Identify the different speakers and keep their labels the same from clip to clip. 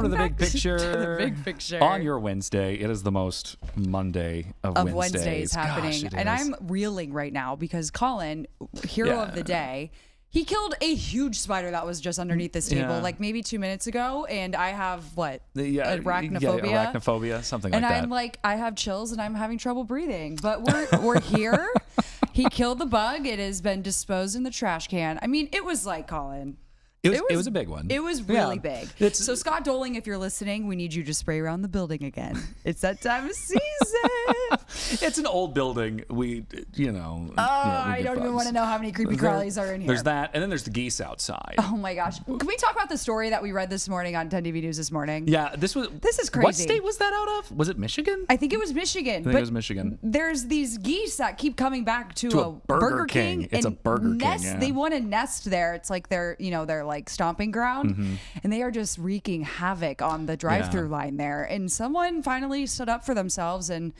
Speaker 1: Welcome to the big picture.
Speaker 2: To the big picture.
Speaker 1: On your Wednesday. It is the most Monday of
Speaker 2: Wednesdays happening.
Speaker 1: Gosh,
Speaker 2: and I'm reeling right now because Collin, hero of the day, he killed a huge spider that was just underneath this table, like maybe 2 minutes ago. And I have arachnophobia.
Speaker 1: Yeah, arachnophobia, something like
Speaker 2: and
Speaker 1: that.
Speaker 2: And I'm like, I have chills and I'm having trouble breathing. But we're here. He killed the bug. It has been disposed in the trash can. I mean, it was like, Collin.
Speaker 1: It was a big one.
Speaker 2: It was really big. So Scott Doling, if you're listening, we need you to spray around the building again. It's that time of season.
Speaker 1: It's an old building. I
Speaker 2: don't even want to know how many creepy crawlies are in here.
Speaker 1: There's that, and then there's the geese outside.
Speaker 2: Oh my gosh. Can we talk about the story that we read this morning on 10 TV News this morning?
Speaker 1: Yeah, this is crazy. What state was that out of? Was it Michigan?
Speaker 2: I think it was Michigan.
Speaker 1: It was Michigan.
Speaker 2: There's these geese that keep coming back to a
Speaker 1: Burger King. It's a Burger King. Yeah.
Speaker 2: They want to nest there. It's like their like stomping ground, and they are just wreaking havoc on the drive-through line there. And someone finally stood up for themselves and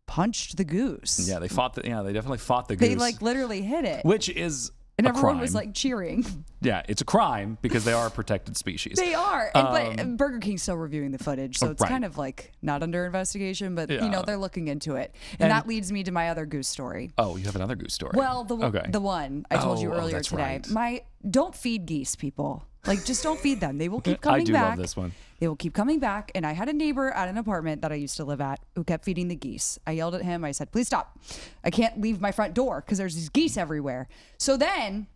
Speaker 2: punched the goose.
Speaker 1: Yeah, they definitely fought the goose.
Speaker 2: They like literally hit it,
Speaker 1: which is
Speaker 2: and
Speaker 1: a
Speaker 2: everyone
Speaker 1: crime.
Speaker 2: was like cheering.
Speaker 1: Yeah, it's a crime because they are a protected species.
Speaker 2: They are, but Burger King's still reviewing the footage, so it's kind of like not under investigation, but they're looking into it, and that leads me to my other goose story.
Speaker 1: Oh, you have another goose story?
Speaker 2: Well, the one I told you earlier today.
Speaker 1: Right.
Speaker 2: Don't feed geese, people. Like, just don't feed them. They will keep coming back.
Speaker 1: I do love this one.
Speaker 2: They will keep coming back. And I had a neighbor at an apartment that I used to live at who kept feeding the geese. I yelled at him. I said, please stop. I can't leave my front door because there's these geese everywhere. So then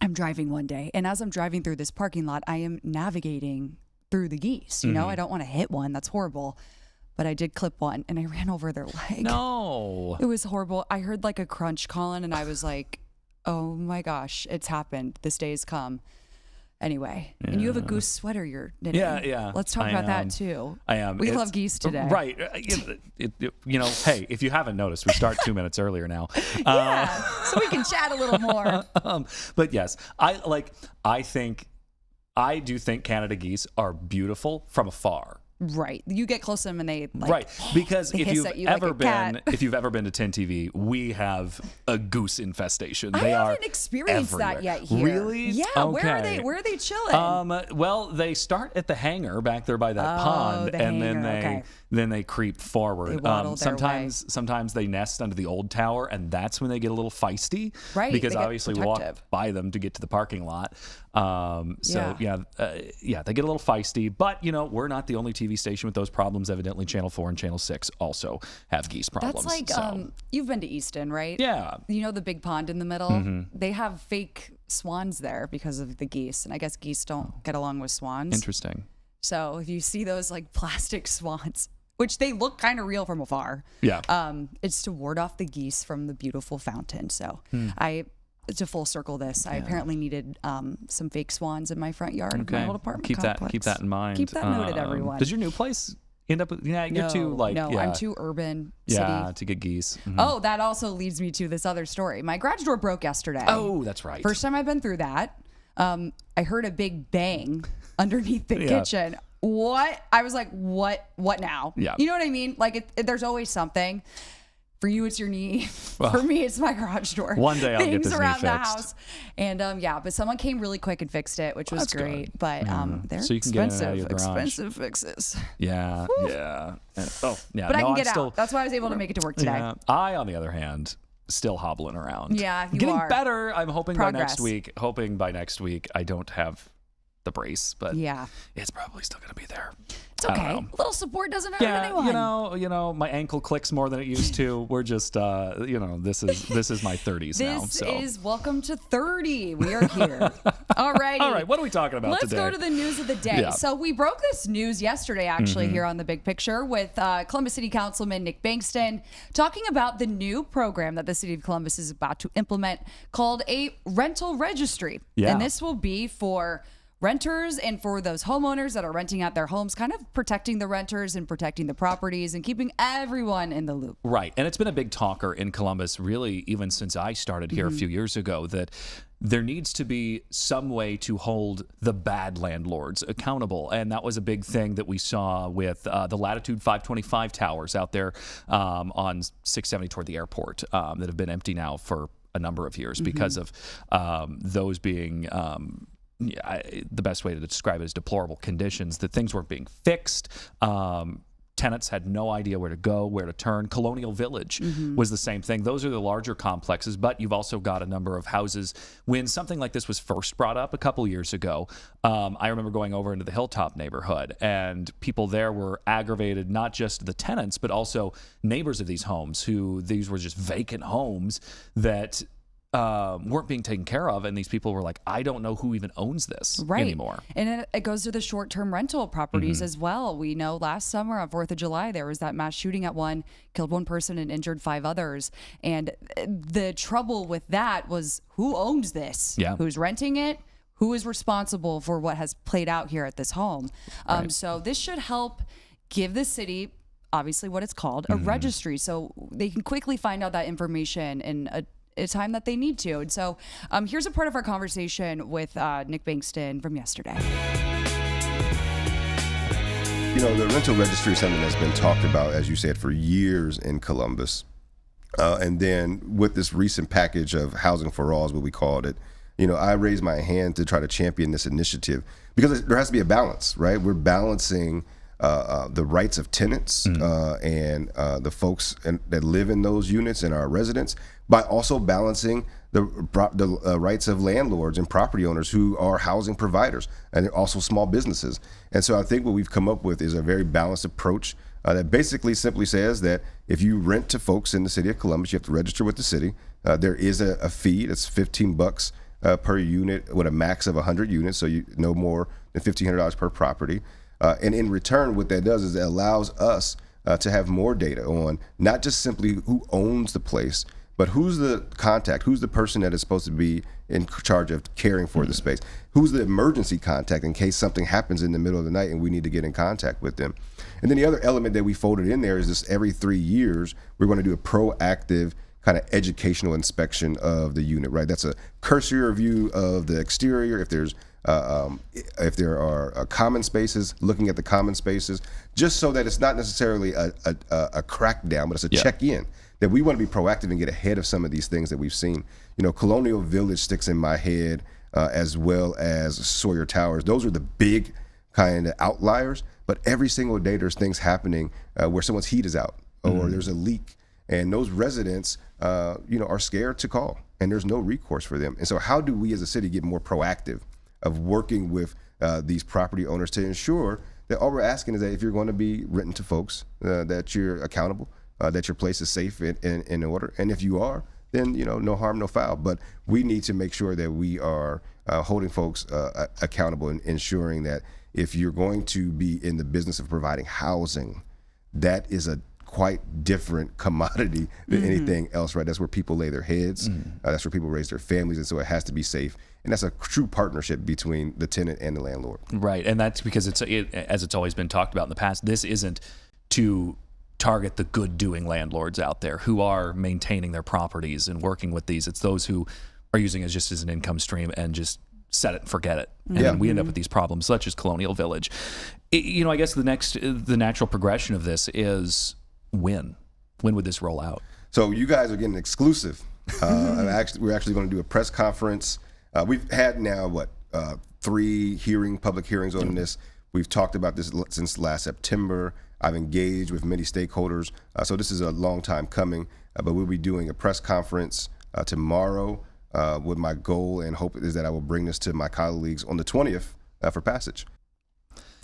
Speaker 2: I'm driving one day. And as I'm driving through this parking lot, I am navigating through the geese. You know, I don't want to hit one. That's horrible. But I did clip one and I ran over their leg.
Speaker 1: No.
Speaker 2: It was horrible. I heard like a crunch, Collin, and I was like, oh my gosh, it's happened. This day has come. Anyway, and you have a goose sweater you're knitting.
Speaker 1: Yeah.
Speaker 2: Let's talk about that too.
Speaker 1: I am.
Speaker 2: We love geese today.
Speaker 1: Right. Hey, if you haven't noticed, we start 2 minutes earlier now.
Speaker 2: So we can chat a little more.
Speaker 1: But yes, I do think Canada geese are beautiful from afar.
Speaker 2: Right. You get close to them and they like,
Speaker 1: right. Because
Speaker 2: they
Speaker 1: if
Speaker 2: hiss
Speaker 1: you've
Speaker 2: at you
Speaker 1: ever
Speaker 2: like a cat.
Speaker 1: if you've ever been to 10 TV, we have a goose infestation.
Speaker 2: I haven't experienced that yet here.
Speaker 1: Really?
Speaker 2: Yeah.
Speaker 1: Okay.
Speaker 2: Where are they chilling?
Speaker 1: Well, they start at the hangar back there by that pond, and then they creep forward.
Speaker 2: They waddle their way.
Speaker 1: Sometimes they nest under the old tower, and that's when they get a little feisty.
Speaker 2: Right.
Speaker 1: Because obviously we walk
Speaker 2: protective.
Speaker 1: by them to get to the parking lot. They get a little feisty. But we're not the only TV station with those problems. Evidently, Channel 4 and Channel 6 also have geese problems.
Speaker 2: That's like you've been to Easton, right?
Speaker 1: Yeah.
Speaker 2: You know the big pond in the middle? They have fake swans there because of the geese, and I guess geese don't get along with swans.
Speaker 1: Interesting.
Speaker 2: So if you see those like plastic swans, which they look kind of real from afar, it's to ward off the geese from the beautiful fountain. So to full circle this, I apparently needed some fake swans in my front yard of my old apartment complex.
Speaker 1: Keep that in mind.
Speaker 2: Keep that noted, everyone.
Speaker 1: Does your new place end up with, you're too
Speaker 2: I'm too urban city.
Speaker 1: Yeah, to get geese.
Speaker 2: Oh, that also leads me to this other story. My garage door broke yesterday.
Speaker 1: Oh, that's right.
Speaker 2: First time I've been through that. I heard a big bang underneath the kitchen. What? I was like, what now?
Speaker 1: Yeah.
Speaker 2: You know what I mean? Like there's always something. For you, it's your knee. Well, for me, it's my garage door.
Speaker 1: One day I'll get this
Speaker 2: around
Speaker 1: knee
Speaker 2: the
Speaker 1: fixed.
Speaker 2: house. And but someone came really quick and fixed it, which was great.
Speaker 1: Good.
Speaker 2: But they're
Speaker 1: so you can
Speaker 2: expensive,
Speaker 1: get it out of your
Speaker 2: expensive fixes.
Speaker 1: Yeah, yeah.
Speaker 2: But I can get out. That's why I was able to make it to work today.
Speaker 1: Yeah. I, on the other hand, still hobbling around.
Speaker 2: Yeah, you
Speaker 1: getting
Speaker 2: are.
Speaker 1: better. I'm hoping
Speaker 2: Progress.
Speaker 1: by next week I don't have the brace, but
Speaker 2: yeah,
Speaker 1: it's probably still going to be there.
Speaker 2: It's okay. A little support doesn't hurt anyone.
Speaker 1: My ankle clicks more than it used to. We're just, this is my 30s now.
Speaker 2: This is welcome to 30. We are here. All right.
Speaker 1: All right. What are we talking about today?
Speaker 2: Let's go to the news of the day.
Speaker 1: Yeah.
Speaker 2: So we broke this news yesterday, actually, here on The Big Picture with Columbus City Councilman Nick Bankston talking about the new program that the city of Columbus is about to implement called a rental registry.
Speaker 1: Yeah.
Speaker 2: And this will be for renters and for those homeowners that are renting out their homes, kind of protecting the renters and protecting the properties and keeping everyone in the loop.
Speaker 1: Right. And it's been a big talker in Columbus, really, even since I started here a few years ago, that there needs to be some way to hold the bad landlords accountable. And that was a big thing that we saw with the Latitude 525 towers out there on 670 toward the airport that have been empty now for a number of years because of those being the best way to describe it is deplorable conditions, that things weren't being fixed. Tenants had no idea where to go, where to turn. Colonial Village was the same thing. Those are the larger complexes, but you've also got a number of houses. When something like this was first brought up a couple years ago, I remember going over into the Hilltop neighborhood, and people there were aggravated, not just the tenants, but also neighbors of these homes, who these were just vacant homes that weren't being taken care of, and these people were like, I don't know who even owns this anymore.
Speaker 2: And it goes to the short-term rental properties as well. We know last summer on 4th of July, there was that mass shooting at one, killed one person and injured 5 others. And the trouble with that was, who owns this?
Speaker 1: Yeah.
Speaker 2: Who's renting it? Who is responsible for what has played out here at this home? So this should help give the city, obviously what it's called, a registry, so they can quickly find out that information in a time that they need to. And so here's a part of our conversation with Nick Bankston from yesterday.
Speaker 3: The rental registry is something that's been talked about, as you said, for years in Columbus. And then with this recent package of Housing for All, is what we called it, I raised my hand to try to champion this initiative, because there has to be a balance, right? We're balancing the rights of tenants and the folks that live in those units and our residents, by also balancing the rights of landlords and property owners who are housing providers, and also small businesses. And so I think what we've come up with is a very balanced approach that basically simply says that if you rent to folks in the city of Columbus, you have to register with the city. There is a fee that's $15 per unit, with a max of 100 units, so no more than $1,500 per property. And in return, what that does is it allows us to have more data on not just simply who owns the place, but who's the contact, who's the person that is supposed to be in charge of caring for the space, who's the emergency contact in case something happens in the middle of the night and we need to get in contact with them. And then the other element that we folded in there is this: every 3 years, we're going to do a proactive kind of educational inspection of the unit, right? That's a cursory review of the exterior. If there are common spaces, looking at the common spaces, just so that it's not necessarily a crackdown, but it's a check-in, that we want to be proactive and get ahead of some of these things that we've seen. Colonial Village sticks in my head, as well as Sawyer Towers. Those are the big kind of outliers, but every single day there's things happening where someone's heat is out, or there's a leak, and those residents are scared to call, and there's no recourse for them. And so how do we as a city get more proactive of working with these property owners to ensure that all we're asking is that if you're going to be renting to folks, that you're accountable, that your place is safe and in order. And if you are, then, no harm, no foul. But we need to make sure that we are holding folks accountable, and ensuring that if you're going to be in the business of providing housing, that is a quite different commodity than anything else, right? That's where people lay their heads. That's where people raise their families. And so it has to be safe. And that's a true partnership between the tenant and the landlord.
Speaker 1: Right. And that's because as it's always been talked about in the past, this isn't to target the good-doing landlords out there who are maintaining their properties and working with these. It's those who are using it just as an income stream and just set it and forget it. And then we end up with these problems, such as Colonial Village. I guess the natural progression of this is when would this roll out? So
Speaker 3: you guys are getting exclusive. We're actually going to do a press conference. We've had now, 3 public hearings on this. We've talked about this since last September. I've engaged with many stakeholders. So this is a long time coming, but we'll be doing a press conference tomorrow with my goal and hope is that I will bring this to my colleagues on the 20th for passage.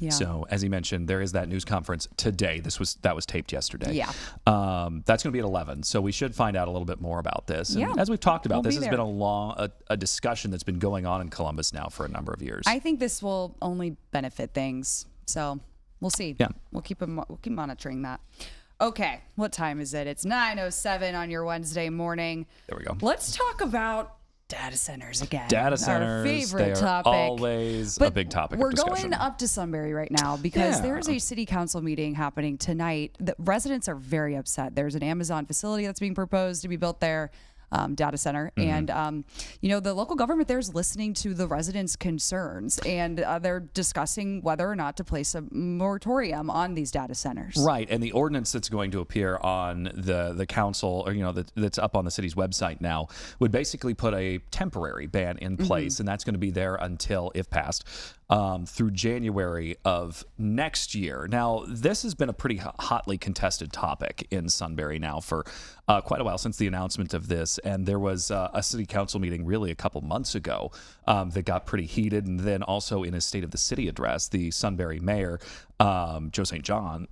Speaker 2: Yeah.
Speaker 1: So as he mentioned, there is that news conference today. That was taped yesterday.
Speaker 2: Yeah.
Speaker 1: That's going to be at 11. So we should find out a little bit more about this. And as we've talked about, this has been a discussion that's been going on in Columbus now for a number of years.
Speaker 2: I think this will only benefit things. So we'll see.
Speaker 1: Yeah.
Speaker 2: We'll keep monitoring that. Okay. What time is it? It's 9:07 on your Wednesday morning.
Speaker 1: There we go.
Speaker 2: Let's talk about data centers again.
Speaker 1: Data centers,
Speaker 2: our favorite topic.
Speaker 1: Always a big topic of discussion.
Speaker 2: We're going up to Sunbury right now because there's a city council meeting happening tonight. The residents are very upset. There's an Amazon facility that's being proposed to be built there. data center. And, the local government there is listening to the residents' concerns, and they're discussing whether or not to place a moratorium on these data centers.
Speaker 1: Right. And the ordinance that's going to appear on the council, or, that's up on the city's website now, would basically put a temporary ban in place. And that's going to be there until, if passed, through January of next year. Now, this has been a pretty hotly contested topic in Sunbury now for quite a while, since the announcement of this. And there was a city council meeting really a couple months ago that got pretty heated. And then also in his State of the City address, the Sunbury mayor, Joe St. John,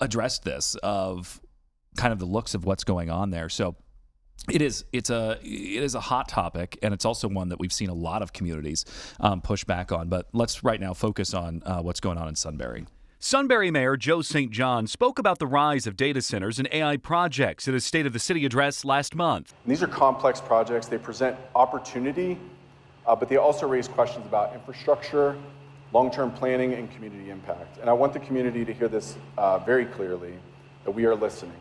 Speaker 1: addressed this of kind of the looks of what's going on there. So it is a hot topic, and it's also one that we've seen a lot of communities push back on. But let's right now focus on what's going on in Sunbury.
Speaker 4: Sunbury Mayor Joe St. John spoke about the rise of data centers and AI projects at his State of the City address last month.
Speaker 5: These are complex projects. They present opportunity, but they also raise questions about infrastructure, long-term planning, and community impact. And I want the community to hear this very clearly, that we are listening.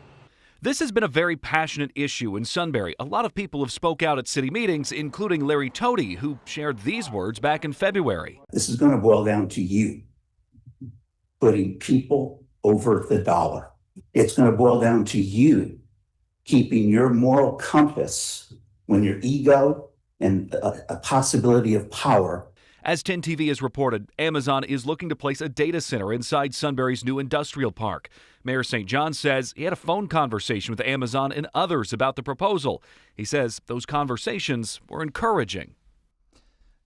Speaker 4: This has been a very passionate issue in Sunbury. A lot of people have spoke out at city meetings, including Larry Toty, who shared these words back in February.
Speaker 6: This is going to boil down to you putting people over the dollar. It's going to boil down to you keeping your moral compass when your ego and a possibility of power.
Speaker 4: As 10 TV has reported, Amazon is looking to place a data center inside Sunbury's new industrial park. Mayor St. John says he had a phone conversation with Amazon and others about the proposal. He says those conversations were encouraging.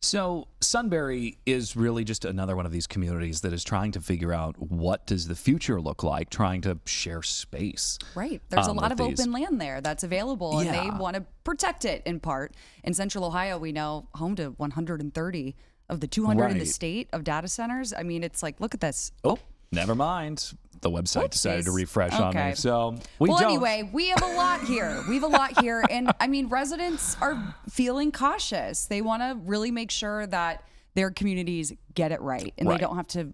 Speaker 1: So Sunbury is really just another one of these communities that is trying to figure out what does the future look like, trying to share space.
Speaker 2: Right. There's a lot of open land there that's available, and they want to protect it in part. In Central Ohio, we know home to 130 of the 200 in the state of data centers. I mean, it's like, look at this.
Speaker 1: Oh, never mind. The website decided to refresh on me. So
Speaker 2: anyway, we have a lot here. We have a lot here. And I mean, residents are feeling cautious. They want to really make sure that their communities get it right, and they don't have to,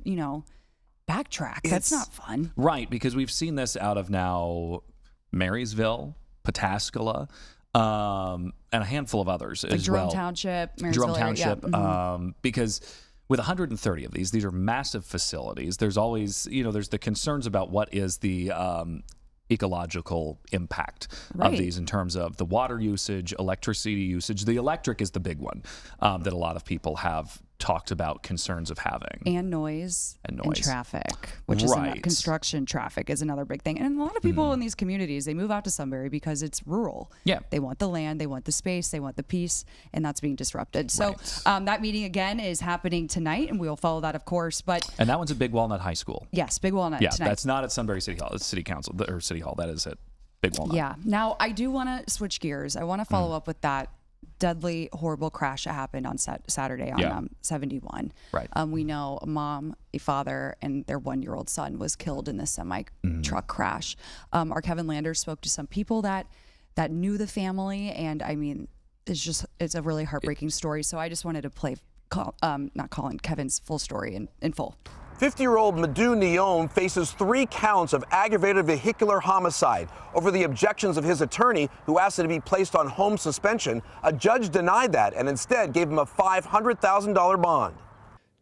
Speaker 2: backtrack. That's not fun.
Speaker 1: Right, because we've seen this out of now Marysville, Pataskala, and a handful of others as
Speaker 2: Jerome
Speaker 1: well.
Speaker 2: Township,
Speaker 1: Jerome Township, because with 130 of these are massive facilities. There's always, there's the concerns about what is the ecological impact of these in terms of the water usage, electricity usage. The electric is the big one that a lot of people have talked about concerns of having.
Speaker 2: And noise. And traffic, which is construction traffic is another big thing. And a lot of people in these communities, they move out to Sunbury because it's rural.
Speaker 1: Yeah.
Speaker 2: They want the land, they want the space, they want the peace, and that's being disrupted. So that meeting again is happening tonight, and we will follow that, of course. And
Speaker 1: that one's at Big Walnut High School.
Speaker 2: Yes, Big Walnut tonight.
Speaker 1: That's not at Sunbury City Hall. It's City Council or City Hall. That is at Big Walnut.
Speaker 2: Yeah. Now, I do want to switch gears. I want to follow up with that deadly, horrible crash that happened on Saturday on 71.
Speaker 1: Right.
Speaker 2: We know a mom, a father, and their 1-year-old son was killed in this semi-truck crash. Our Kevin Landers spoke to some people that knew the family, and I mean, it's a really heartbreaking story. So I just wanted to play Kevin's full story in full.
Speaker 7: 50-year-old Madhu Neom faces 3 counts of aggravated vehicular homicide. Over the objections of his attorney, who asked him to be placed on home suspension, a judge denied that and instead gave him a $500,000 bond.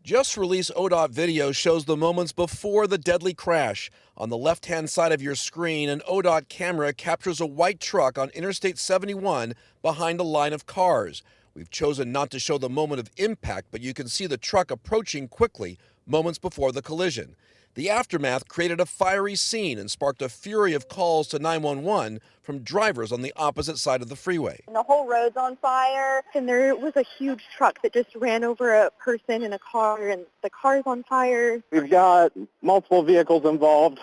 Speaker 7: Just released ODOT video shows the moments before the deadly crash. On the left-hand side of your screen, an ODOT camera captures a white truck on Interstate 71 behind a line of cars. We've chosen not to show the moment of impact, but you can see the truck approaching quickly moments before the collision. The aftermath created a fiery scene and sparked a fury of calls to 911 from drivers on the opposite side of the freeway.
Speaker 8: The whole road's on fire, and there was a huge truck that just ran over a person in a car, and the car's on fire.
Speaker 9: We've got multiple vehicles involved.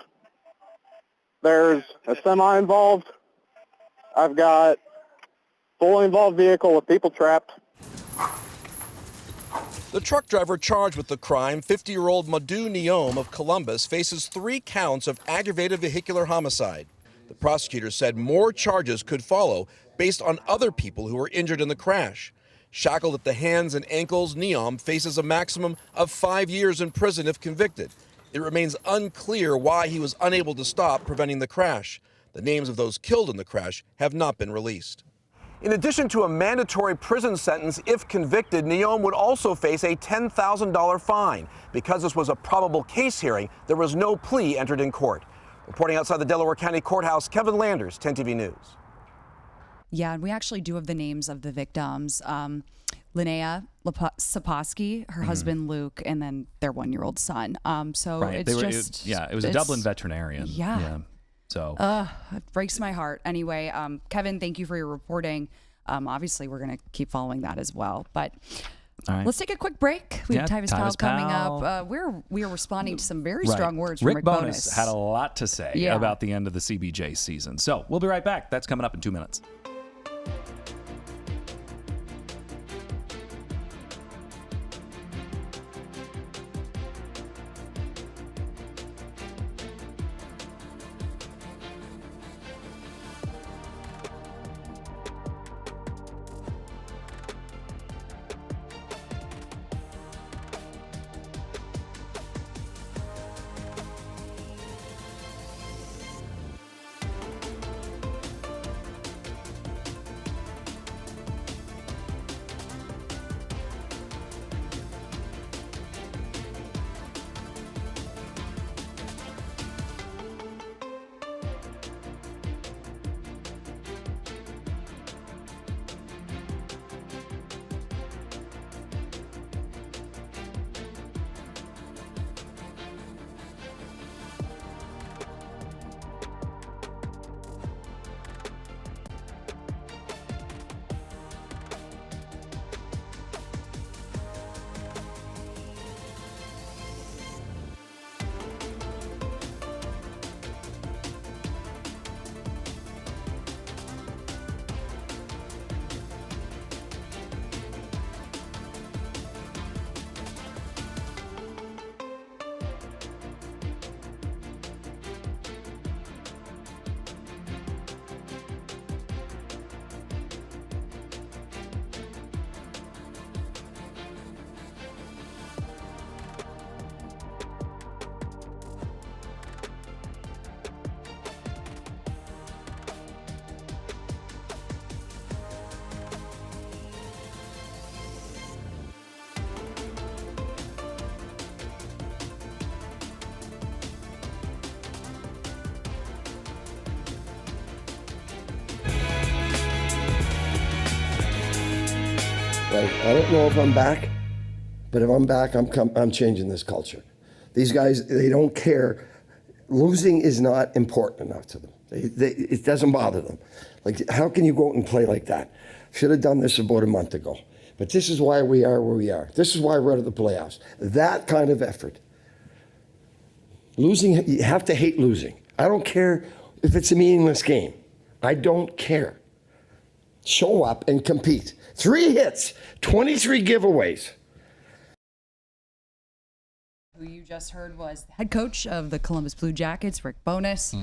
Speaker 9: There's a semi involved. I've got fully involved vehicle with people trapped.
Speaker 7: The truck driver charged with the crime, 50-year-old Madhu Neom of Columbus, faces 3 counts of aggravated vehicular homicide. The prosecutor said more charges could follow based on other people who were injured in the crash. Shackled at the hands and ankles, Neom faces a maximum of 5 years in prison if convicted. It remains unclear why he was unable to stop preventing the crash. The names of those killed in the crash have not been released. In addition to a mandatory prison sentence, if convicted, Neome would also face a $10,000 fine. Because this was a probable case hearing, there was no plea entered in court. Reporting outside the Delaware County Courthouse, Kevin Landers, 10 TV News.
Speaker 2: Yeah, and we actually do have the names of the victims. Linnea Saposky, her husband Luke, and then their 1-year-old son. So
Speaker 1: Right. It was a Dublin veterinarian.
Speaker 2: Yeah.
Speaker 1: So
Speaker 2: it breaks my heart. Anyway, Kevin, thank you for your reporting. Obviously, we're going to keep following that as well. But
Speaker 1: all right.
Speaker 2: Let's take a quick break. We have Tyvis Powell coming up. We are responding to some very strong words from Rick Bowness.
Speaker 1: Had a lot to say about the end of the CBJ season. So we'll be right back. That's coming up in 2 minutes.
Speaker 10: Like, I don't know if I'm back, but if I'm back, I'm changing this culture. These guys, they don't care. Losing is not important enough to them. It doesn't bother them. Like, how can you go out and play like that? Should have done this about a month ago. But this is why we are where we are. This is why we're out of the playoffs. That kind of effort. Losing, you have to hate losing. I don't care if it's a meaningless game. I don't care. Show up and compete. 3 hits, 23 giveaways.
Speaker 2: Who you just heard was the head coach of the Columbus Blue Jackets, Rick Bowness.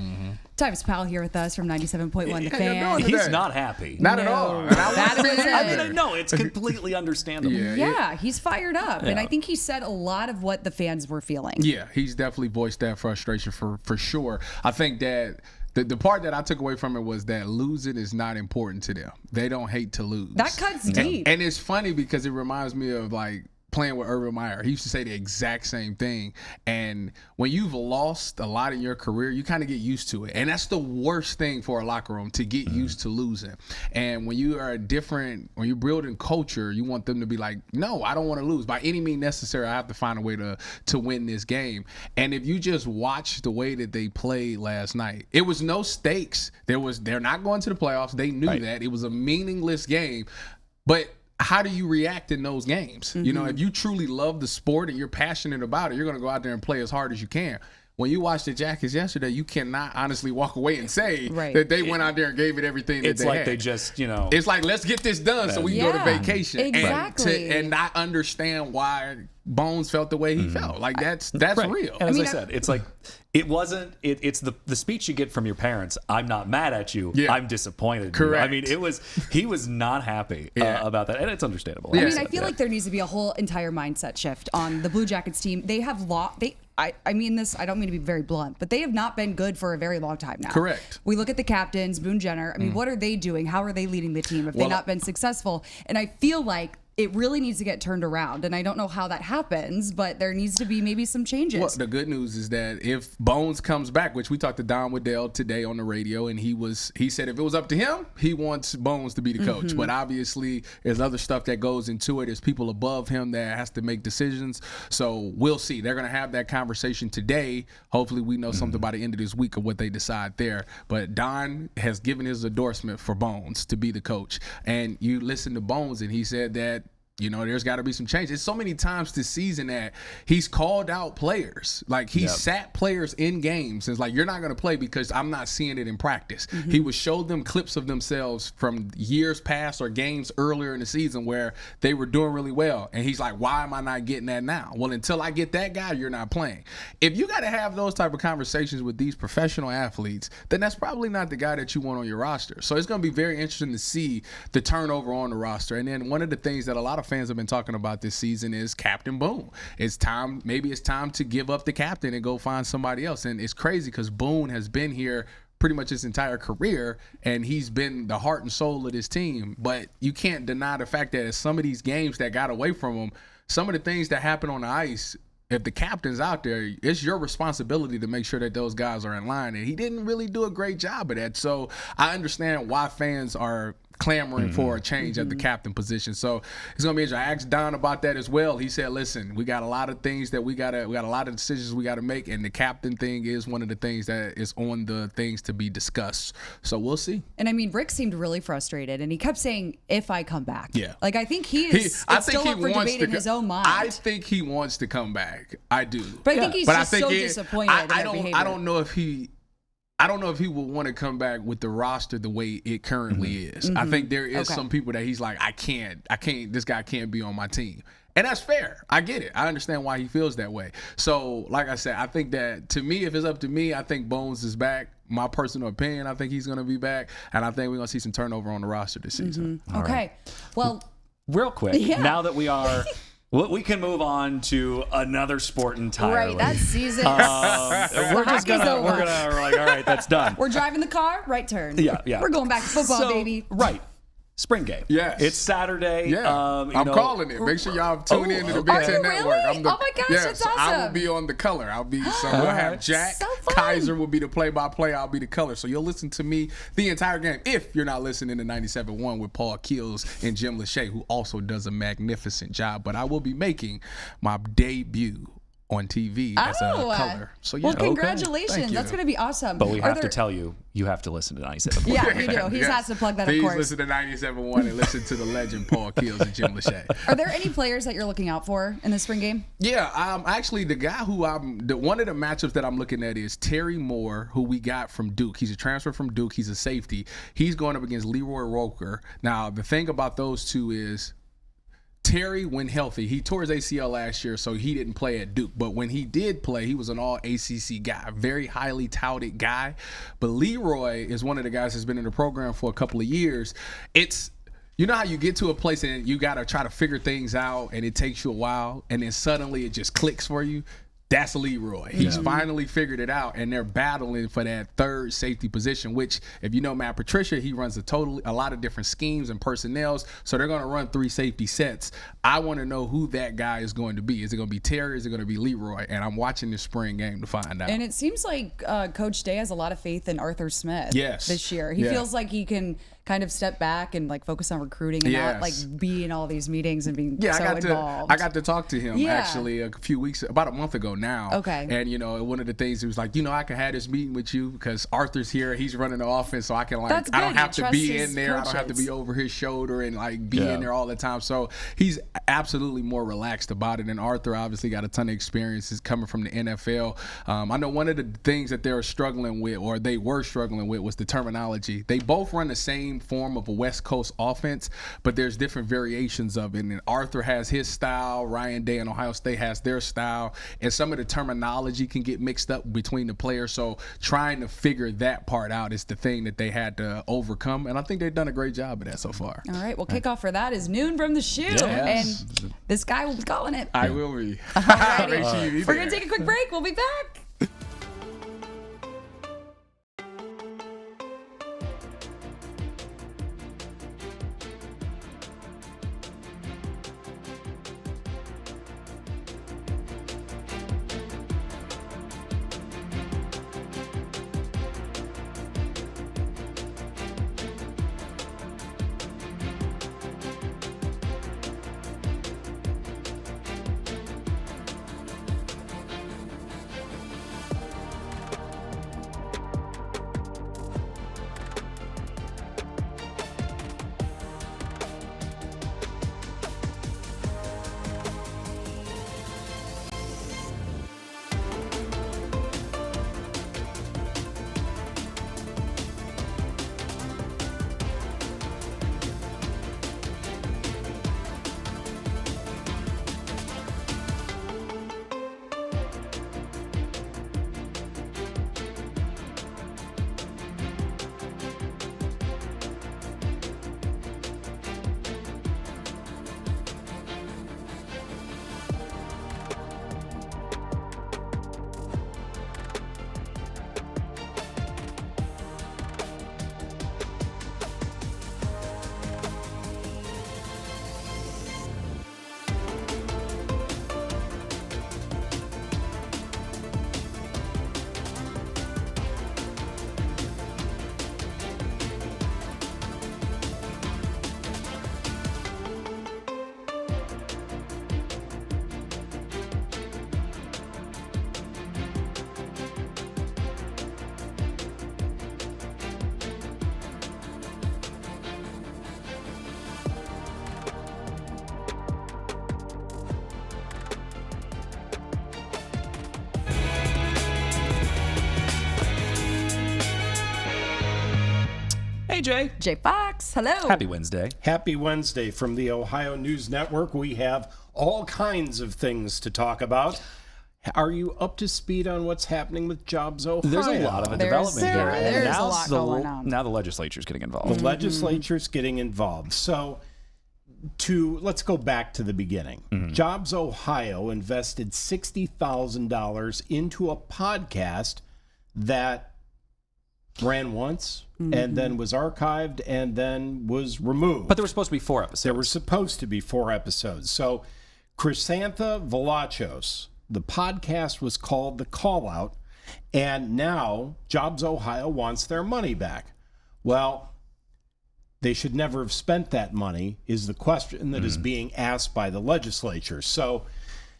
Speaker 2: Tyvis Powell here with us from 97.1 The Fan.
Speaker 1: He's not happy.
Speaker 11: Not at all.
Speaker 1: No, it's completely understandable.
Speaker 2: Yeah, he's fired up. And I think he said a lot of what the fans were feeling.
Speaker 11: Yeah, he's definitely voiced that frustration for sure. I think that the part that I took away from it was that losing is not important to them. They don't hate to lose.
Speaker 2: That cuts deep.
Speaker 11: And it's funny because it reminds me of like playing with Urban Meyer. He used to say the exact same thing. And when you've lost a lot in your career, you kind of get used to it. And that's the worst thing for a locker room, to get used to losing. And when you are when you're building culture, you want them to be like, no, I don't want to lose. By any means necessary, I have to find a way to win this game. And if you just watch the way that they played last night, it was no stakes. They're not going to the playoffs. They knew that. It was a meaningless game. But how do you react in those games? You know, if you truly love the sport and you're passionate about it, you're going to go out there and play as hard as you can. When you watched the Jackets yesterday, you cannot honestly walk away and say that they went out there and gave it everything that they had.
Speaker 1: It's like they just,
Speaker 11: it's like, let's get this done so we can go to vacation.
Speaker 2: Exactly.
Speaker 11: And not understand why Bones felt the way he felt. Like, that's real.
Speaker 1: And as I said, it's like, it wasn't, it's the speech you get from your parents. I'm not mad at you. I'm disappointed.
Speaker 11: Correct.
Speaker 1: I mean, he was not happy about that. And it's understandable.
Speaker 2: I mean, I feel like there needs to be a whole entire mindset shift on the Blue Jackets team. They have I mean this, I don't mean to be very blunt, but they have not been good for a very long time now.
Speaker 11: Correct.
Speaker 2: We look at the captains, Boone Jenner. I mean, what are they doing? How are they leading the team if they've not been successful? And I feel like it really needs to get turned around. And I don't know how that happens, but there needs to be maybe some changes.
Speaker 11: Well, the good news is that if Bones comes back, which we talked to Don Waddell today on the radio, and he said if it was up to him, he wants Bones to be the coach. But obviously, there's other stuff that goes into it. There's people above him that has to make decisions. So we'll see. They're going to have that conversation today. Hopefully, we know something by the end of this week of what they decide there. But Don has given his endorsement for Bones to be the coach. And you listen to Bones, and he said that, you know, there's got to be some change. It's so many times this season that he's called out players. Like, he sat players in games. It's like, you're not going to play because I'm not seeing it in practice. He would show them clips of themselves from years past or games earlier in the season where they were doing really well. And he's like, why am I not getting that now? Well, until I get that guy, you're not playing. If you got to have those type of conversations with these professional athletes, then that's probably not the guy that you want on your roster. So it's going to be very interesting to see the turnover on the roster. And then one of the things that a lot of fans have been talking about this season is Captain Boone. Maybe it's time to give up the captain and go find somebody else. And it's crazy because Boone has been here pretty much his entire career, and he's been the heart and soul of this team. But you can't deny the fact that some of these games that got away from him, some of the things that happen on the ice, if the captain's out there, it's your responsibility to make sure that those guys are in line. And he didn't really do a great job of that. So I understand why fans are clamoring for a change at the captain position. So it's gonna be interesting. I asked Don about that as well. He said, listen, we got a lot of things that we got a lot of decisions we gotta make, and the captain thing is one of the things that is on the things to be discussed. So we'll see.
Speaker 2: And I mean, Rick seemed really frustrated, and he kept saying, if I come back.
Speaker 11: Yeah.
Speaker 2: Like, I think it's still up for debate in his own mind.
Speaker 11: I think he wants to come back. I do.
Speaker 2: But I think he's just so disappointed in their behavior.
Speaker 11: I don't know if he will want to come back with the roster the way it currently is. I think there is some people that he's like, I can't, this guy can't be on my team. And that's fair. I get it. I understand why he feels that way. So, like I said, I think that, to me, if it's up to me, I think Bones is back. My personal opinion, I think he's going to be back. And I think we're going to see some turnover on the roster this season.
Speaker 2: Okay.
Speaker 1: Right.
Speaker 2: Well,
Speaker 1: real quick, now that we are... we can move on to another sport entirely.
Speaker 2: Right, that season.
Speaker 1: We're like, all right, that's done.
Speaker 2: We're driving the car, right turn.
Speaker 1: Yeah.
Speaker 2: We're going back to football, baby.
Speaker 1: Right. Spring game.
Speaker 11: Yes.
Speaker 1: It's Saturday.
Speaker 11: Yeah. I'm calling it. Make sure y'all tune in to the Big Ten Network.
Speaker 2: Really? Oh my gosh, that's awesome.
Speaker 11: I will be on the color. We'll have Jack.
Speaker 2: So fun.
Speaker 11: Kaiser will be the play-by-play. I'll be the color. So you'll listen to me the entire game if you're not listening to 97.1 with Paul Keels and Jim Lachey, who also does a magnificent job. But I will be making my debut on TV as a color. So
Speaker 2: well, congratulations. That's going to be awesome.
Speaker 1: But we have to tell you, you have to listen to 97.1.
Speaker 2: Yeah, we do. He has to plug that, of course.
Speaker 11: Please listen to 97.1 and listen to the legend Paul Keels and Jim Lachey.
Speaker 2: Are there any players that you're looking out for in the spring game?
Speaker 11: Yeah, actually, the guy who one of the matchups that I'm looking at is Terry Moore, who we got from Duke. He's a transfer from Duke. He's a safety. He's going up against Leroy Roker. Now, the thing about those two is, Terry, when healthy, he tore his ACL last year, so he didn't play at Duke. But when he did play, he was an all-ACC guy, very highly touted guy. But Leroy is one of the guys that's been in the program for a couple of years. You know how you get to a place and you got to try to figure things out, and it takes you a while, and then suddenly it just clicks for you? That's Leroy. He's finally figured it out, and they're battling for that third safety position, which, if you know Matt Patricia, he runs a lot of different schemes and personnels, so they're going to run 3 safety sets. I want to know who that guy is going to be. Is it going to be Terry? Is it going to be Leroy? And I'm watching this spring game to find out.
Speaker 2: And it seems like Coach Day has a lot of faith in Arthur Smith this year. He feels like he can kind of step back and like focus on recruiting and not like be in all these meetings and being involved.
Speaker 11: I got to talk to him actually about a month ago now.
Speaker 2: Okay.
Speaker 11: And one of the things he was like, I can have this meeting with you because Arthur's here, he's running the offense, so I can I don't have to be in there, I don't have to be over his shoulder and be in there all the time. So he's absolutely more relaxed about it. And Arthur obviously got a ton of experiences coming from the NFL. I know one of the things that they were struggling with was the terminology. They both run the same same form of a West Coast offense, but there's different variations of it. And Arthur has his style, Ryan Day and Ohio State has their style, and some of the terminology can get mixed up between the players. So trying to figure that part out is the thing that they had to overcome, and I think they've done a great job of that so far.
Speaker 2: All right, well, kickoff for that is noon from the shoe,
Speaker 11: Yes.
Speaker 2: and this guy will be calling it.
Speaker 11: I will be.
Speaker 2: Alrighty.
Speaker 11: Make sure you be
Speaker 2: We're
Speaker 11: there.
Speaker 2: going to take a quick break. We'll be back.
Speaker 1: Hey, Jay.
Speaker 2: Jay Fox, hello.
Speaker 1: Happy Wednesday.
Speaker 12: Happy Wednesday from the Ohio News Network. We have all kinds of things to talk about. Are you up to speed on what's happening with Jobs Ohio?
Speaker 1: There's a lot of development here.
Speaker 2: There's
Speaker 1: Now
Speaker 2: a lot going on.
Speaker 1: Now the legislature's getting involved.
Speaker 12: The legislature's getting involved. So let's go back to the beginning. Jobs Ohio invested $60,000 into a podcast that ran once and then was archived and then was removed.
Speaker 1: But there were supposed to be 4 episodes.
Speaker 12: There were supposed to be 4 episodes. So Chrysantha Velachos, the podcast was called The Call Out, and now Jobs Ohio wants their money back. Well, they should never have spent that money is the question that is being asked by the legislature. So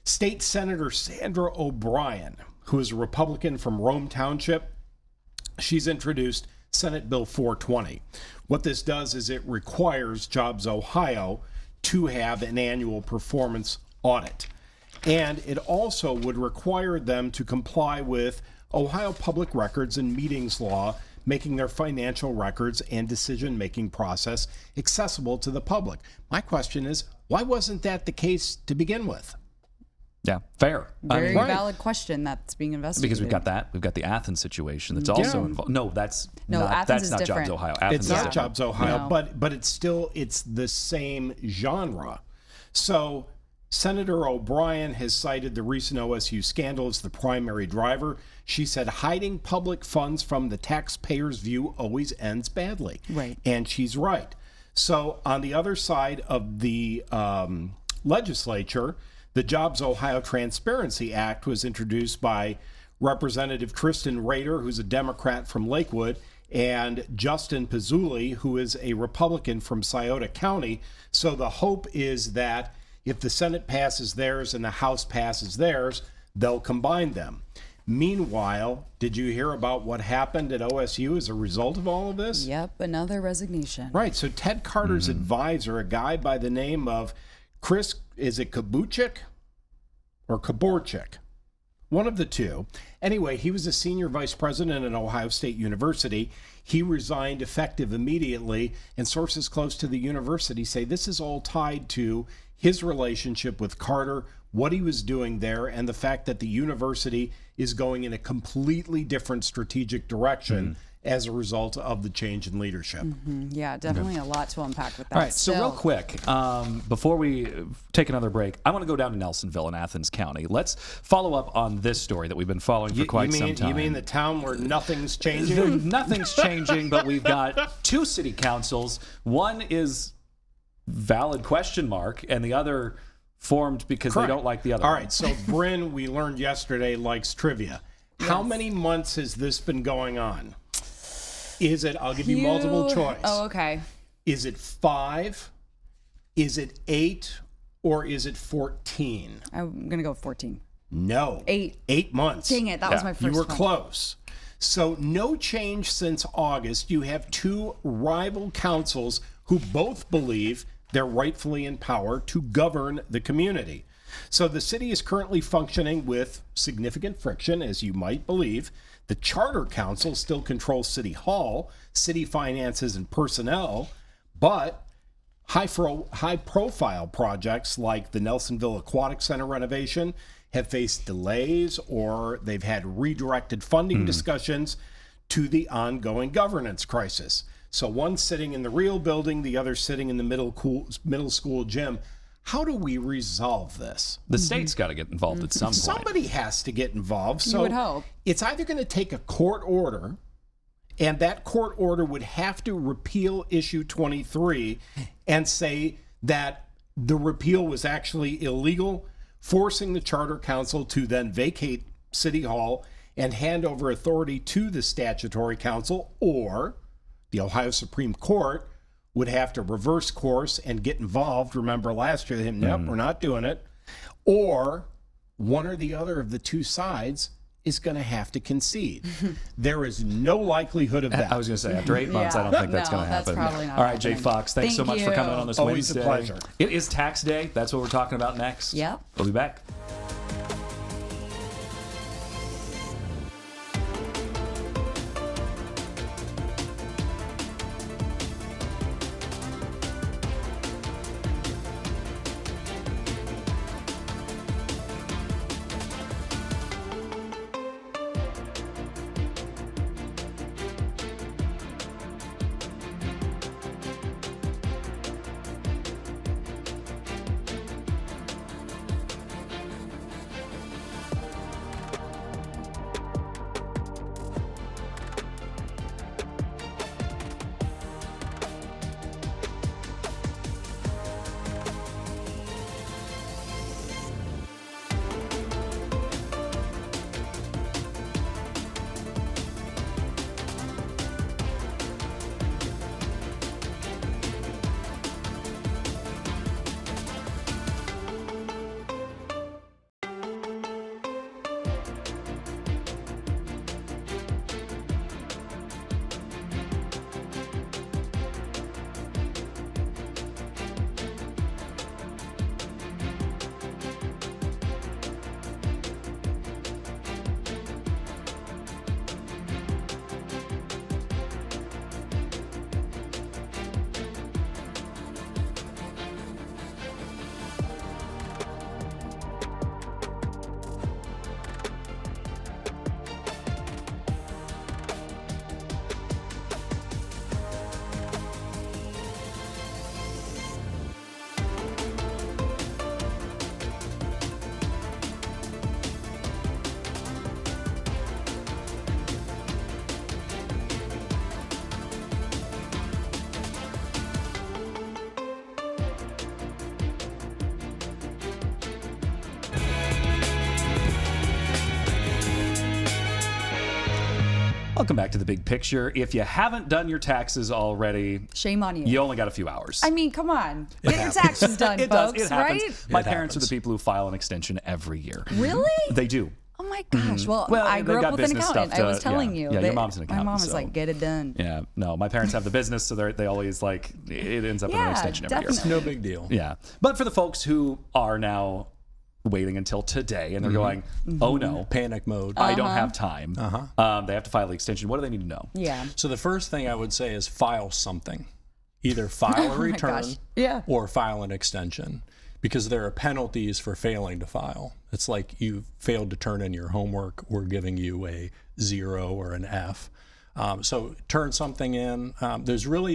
Speaker 12: State Senator Sandra O'Brien, who is a Republican from Rome Township, she's introduced Senate Bill 420. What this does is it requires Jobs Ohio to have an annual performance audit. And it also would require them to comply with Ohio Public Records and Meetings Law, making their financial records and decision-making process accessible to the public. My question is, why wasn't that the case to begin with?
Speaker 1: Yeah, fair.
Speaker 2: Very valid question that's being investigated.
Speaker 1: Because we've got that. We've got the Athens situation that's also involved. No,
Speaker 2: Athens
Speaker 1: that's
Speaker 2: is
Speaker 1: not
Speaker 2: different.
Speaker 1: Jobs Ohio. Athens
Speaker 12: It's
Speaker 1: is
Speaker 12: not
Speaker 1: different.
Speaker 12: Jobs Ohio,
Speaker 2: No.
Speaker 12: but it's the same genre. So Senator O'Brien has cited the recent OSU scandal as the primary driver. She said hiding public funds from the taxpayer's view always ends badly.
Speaker 2: Right.
Speaker 12: And she's right. So on the other side of the legislature, the Jobs Ohio Transparency Act was introduced by Representative Kristen Rader, who's a Democrat from Lakewood, and Justin Pizzulli, who is a Republican from Scioto County. So the hope is that if the Senate passes theirs and the House passes theirs, they'll combine them. Meanwhile, did you hear about what happened at OSU as a result of all of this?
Speaker 2: Yep, another resignation.
Speaker 12: Right. So Ted Carter's advisor, a guy by the name of Chris, is it Kabuchik or Kaborchik? One of the two. Anyway, he was a senior vice president at Ohio State University. He resigned effective immediately, and sources close to the university say this is all tied to his relationship with Carter, what he was doing there, and the fact that the university is going in a completely different strategic direction as a result of the change in leadership.
Speaker 2: Yeah, definitely a lot to unpack with that.
Speaker 1: All right, so real quick, before we take another break, I want to go down to Nelsonville in Athens County. Let's follow up on this story that we've been following for quite some time.
Speaker 12: You mean the town where nothing's changing?
Speaker 1: Nothing's changing, but we've got two city councils. One is valid question mark, and the other formed because they don't like the other.
Speaker 12: All
Speaker 1: one.
Speaker 12: right, so Bryn, we learned yesterday, likes trivia. How many months has this been going on? Is it, I'll give you multiple choice.
Speaker 2: Oh, okay.
Speaker 12: Is it 5? Is it 8? Or is it 14?
Speaker 2: I'm going to go with 14.
Speaker 12: No.
Speaker 2: 8.
Speaker 12: 8 months.
Speaker 2: Dang it, that was my first
Speaker 12: You were
Speaker 2: one.
Speaker 12: close. So no change since August. You have two rival councils who both believe they're rightfully in power to govern the community. So the city is currently functioning with significant friction, as you might believe. The Charter Council still controls City Hall, city finances, and personnel, but high-profile projects like the Nelsonville Aquatic Center renovation have faced delays, or they've had redirected funding discussions to the ongoing governance crisis. So one's sitting in the real building, the other sitting in the middle school gym. How do we resolve this?
Speaker 1: The state's got to get involved at some point.
Speaker 12: Somebody has to get involved. So
Speaker 2: You would hope.
Speaker 12: it's either going to take a court order, and that court order would have to repeal issue 23 and say that the repeal was actually illegal, forcing the Charter Council to then vacate City Hall and hand over authority to the statutory council, or the Ohio Supreme Court would have to reverse course and get involved. Remember last year, nope, we're not doing it. Or one or the other of the two sides is going to have to concede. There is no likelihood of that.
Speaker 1: I was going to say, after 8 months, I don't think that's going to happen.
Speaker 2: That's probably not
Speaker 1: All right, Jay
Speaker 2: happening.
Speaker 1: Fox, thanks so much for coming on this
Speaker 12: Always
Speaker 1: Wednesday.
Speaker 12: a pleasure.
Speaker 1: It is tax day. That's what we're talking about next.
Speaker 2: Yep.
Speaker 1: We'll be back. Welcome back to The Big Picture. If you haven't done your taxes already,
Speaker 2: Shame on you.
Speaker 1: you only got a few hours.
Speaker 2: I mean, come on. Get your taxes done,
Speaker 1: It
Speaker 2: folks,
Speaker 1: does. It happens.
Speaker 2: right?
Speaker 1: My parents are the people who file an extension every year.
Speaker 2: Really?
Speaker 1: They do.
Speaker 2: Oh my gosh. Well,
Speaker 1: Well,
Speaker 2: I grew
Speaker 1: they've
Speaker 2: up
Speaker 1: got
Speaker 2: with an
Speaker 1: business
Speaker 2: accountant.
Speaker 1: stuff
Speaker 2: I was
Speaker 1: to-
Speaker 2: telling
Speaker 1: yeah.
Speaker 2: you.
Speaker 1: Yeah, your
Speaker 2: that
Speaker 1: mom's an accountant,
Speaker 2: My mom was
Speaker 1: so-
Speaker 2: like, get it done.
Speaker 1: Yeah, no, my parents have the business, so they always like, it ends up in an
Speaker 2: Yeah,
Speaker 1: extension every year.
Speaker 2: definitely.
Speaker 13: No big deal.
Speaker 1: Yeah. But for the folks who are now waiting until today, and they're going, oh no,
Speaker 12: Panic mode.
Speaker 1: I don't have time. They have to file the extension. What do they need to know?
Speaker 2: Yeah.
Speaker 12: So the first thing I would say is file something. Either file a return or file an extension, because there are penalties for failing to file. It's like you failed to turn in your homework, we're giving you a 0 or an F. So turn something in. There's really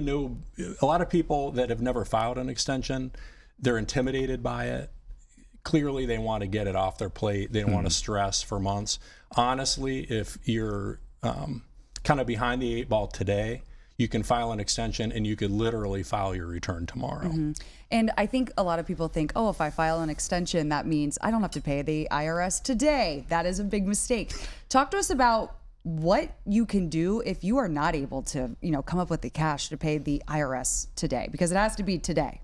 Speaker 12: a lot of people that have never filed an extension, they're intimidated by it. Clearly they want to get it off their plate. They don't want to stress for months. Honestly, if you're kind of behind the 8 ball today, you can file an extension and you could literally file your return tomorrow.
Speaker 2: And I think a lot of people think, oh, if I file an extension, that means I don't have to pay the IRS today. That is a big mistake. Talk to us about what you can do if you are not able to, come up with the cash to pay the IRS today, because it has to be today.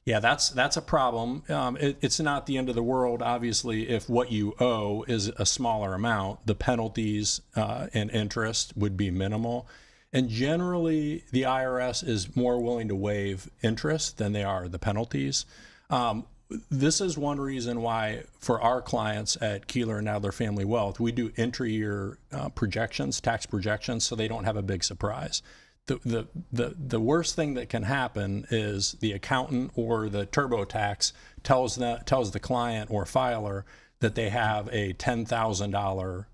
Speaker 12: Yeah, that's a problem. It's not the end of the world, obviously, if what you owe is a smaller amount. The penalties and interest would be minimal. And generally, the IRS is more willing to waive interest than they are the penalties. This is one reason why, for our clients at Keeler and Adler Family Wealth, we do intra-year projections, tax projections, so they don't have a big surprise. The worst thing that can happen is the accountant or the TurboTax tells the client or filer that they have a $10,000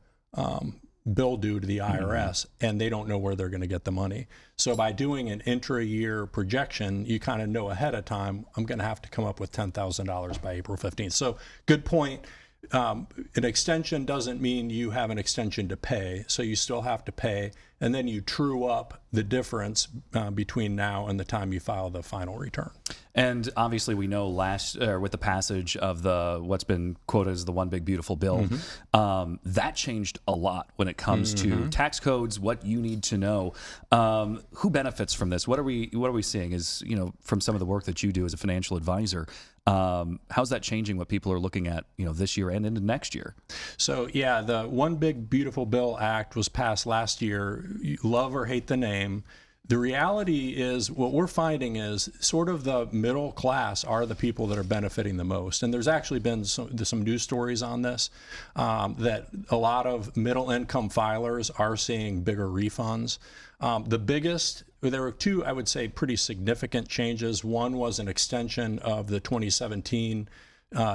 Speaker 12: bill due to the IRS, and they don't know where they're going to get the money. So by doing an intra-year projection, you kind of know ahead of time, I'm going to have to come up with $10,000 by April 15th. So good point. An extension doesn't mean you have an extension to pay, so you still have to pay, and then you true up the difference between now and the time you file the final return.
Speaker 1: And obviously, we know with the passage of what's been quoted as the One Big Beautiful Bill, that changed a lot when it comes to tax codes, what you need to know. Who benefits from this? What are we seeing? Is from some of the work that you do as a financial advisor, how's that changing what people are looking at this year and into next year?
Speaker 12: So yeah, the One Big Beautiful Bill Act was passed last year. You love or hate the name. The reality is, what we're finding is sort of the middle class are the people that are benefiting the most. And there's actually been some news stories on this, that a lot of middle income filers are seeing bigger refunds. There were two, I would say, pretty significant changes. One was an extension of the 2017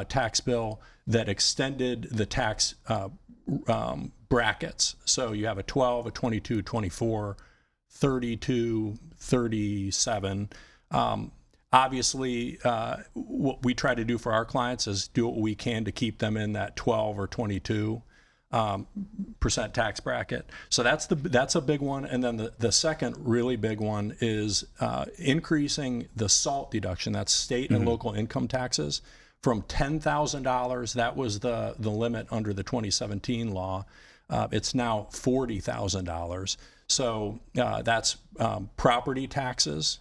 Speaker 12: tax bill that extended the tax brackets. So you have a 12, a 22, 24, 32, 37. Obviously, what we try to do for our clients is do what we can to keep them in that 12 or 22 percent tax bracket. So that's a big one. And then the second really big one is increasing the SALT deduction, that's state and local income taxes, from $10,000. That was the limit under the 2017 law. It's now $40,000. So that's property taxes,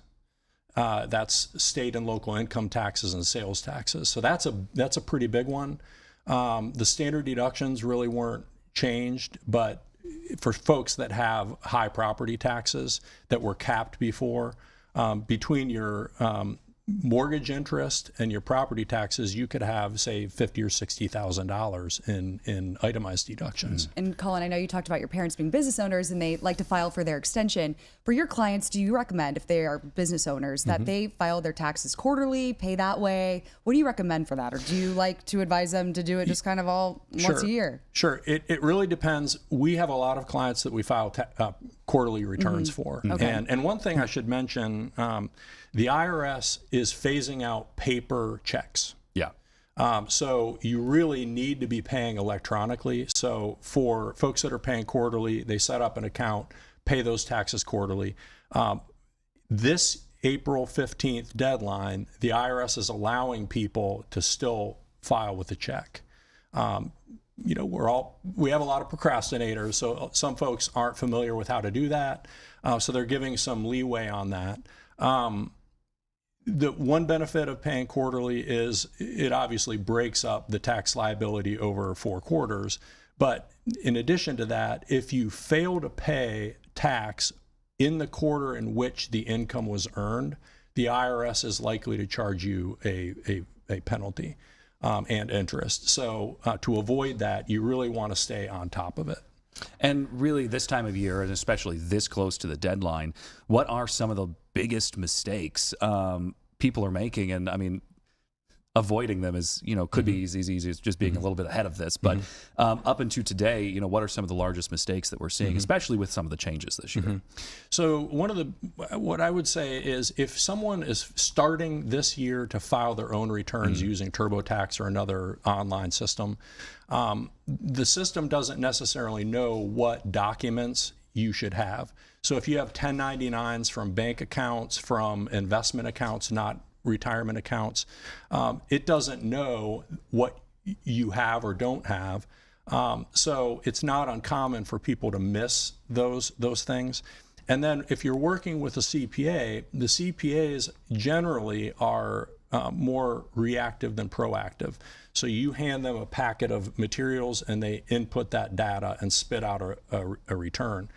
Speaker 12: that's state and local income taxes and sales taxes. So that's a pretty big one. The standard deductions really weren't changed, but for folks that have high property taxes that were capped before, between your mortgage interest and your property taxes, you could have, say, $50,000 or $60,000 in itemized deductions.
Speaker 2: And Collin, I know you talked about your parents being business owners and they like to file for their extension. For your clients, do you recommend, if they are business owners, that they file their taxes quarterly, pay that way? What do you recommend for that? Or do you like to advise them to do it just kind of all once a year?
Speaker 12: Sure. It really depends. We have a lot of clients that we file quarterly returns for.
Speaker 2: Okay.
Speaker 12: And one thing I should mention, the IRS is phasing out paper checks.
Speaker 1: Yeah.
Speaker 12: So you really need to be paying electronically. So for folks that are paying quarterly, they set up an account, pay those taxes quarterly. This April 15th deadline, the IRS is allowing people to still file with a check. We have a lot of procrastinators, so some folks aren't familiar with how to do that. So they're giving some leeway on that. The one benefit of paying quarterly is it obviously breaks up the tax liability over 4 quarters. But in addition to that, if you fail to pay tax in the quarter in which the income was earned, the IRS is likely to charge you a penalty. and interest. So to avoid that, you really want to stay on top of it.
Speaker 1: And really, this time of year, and especially this close to the deadline, what are some of the biggest mistakes people are making? And I mean, avoiding them is, could be as easy as just being a little bit ahead of this. But up until today, what are some of the largest mistakes that we're seeing, especially with some of the changes this year?
Speaker 12: So what I would say is, if someone is starting this year to file their own returns using TurboTax or another online system, the system doesn't necessarily know what documents you should have. So if you have 1099s from bank accounts, from investment accounts, not retirement accounts, it doesn't know what you have or don't have. So it's not uncommon for people to miss those things. And then if you're working with a CPA, the CPAs generally are more reactive than proactive. So you hand them a packet of materials and they input that data and spit out a return.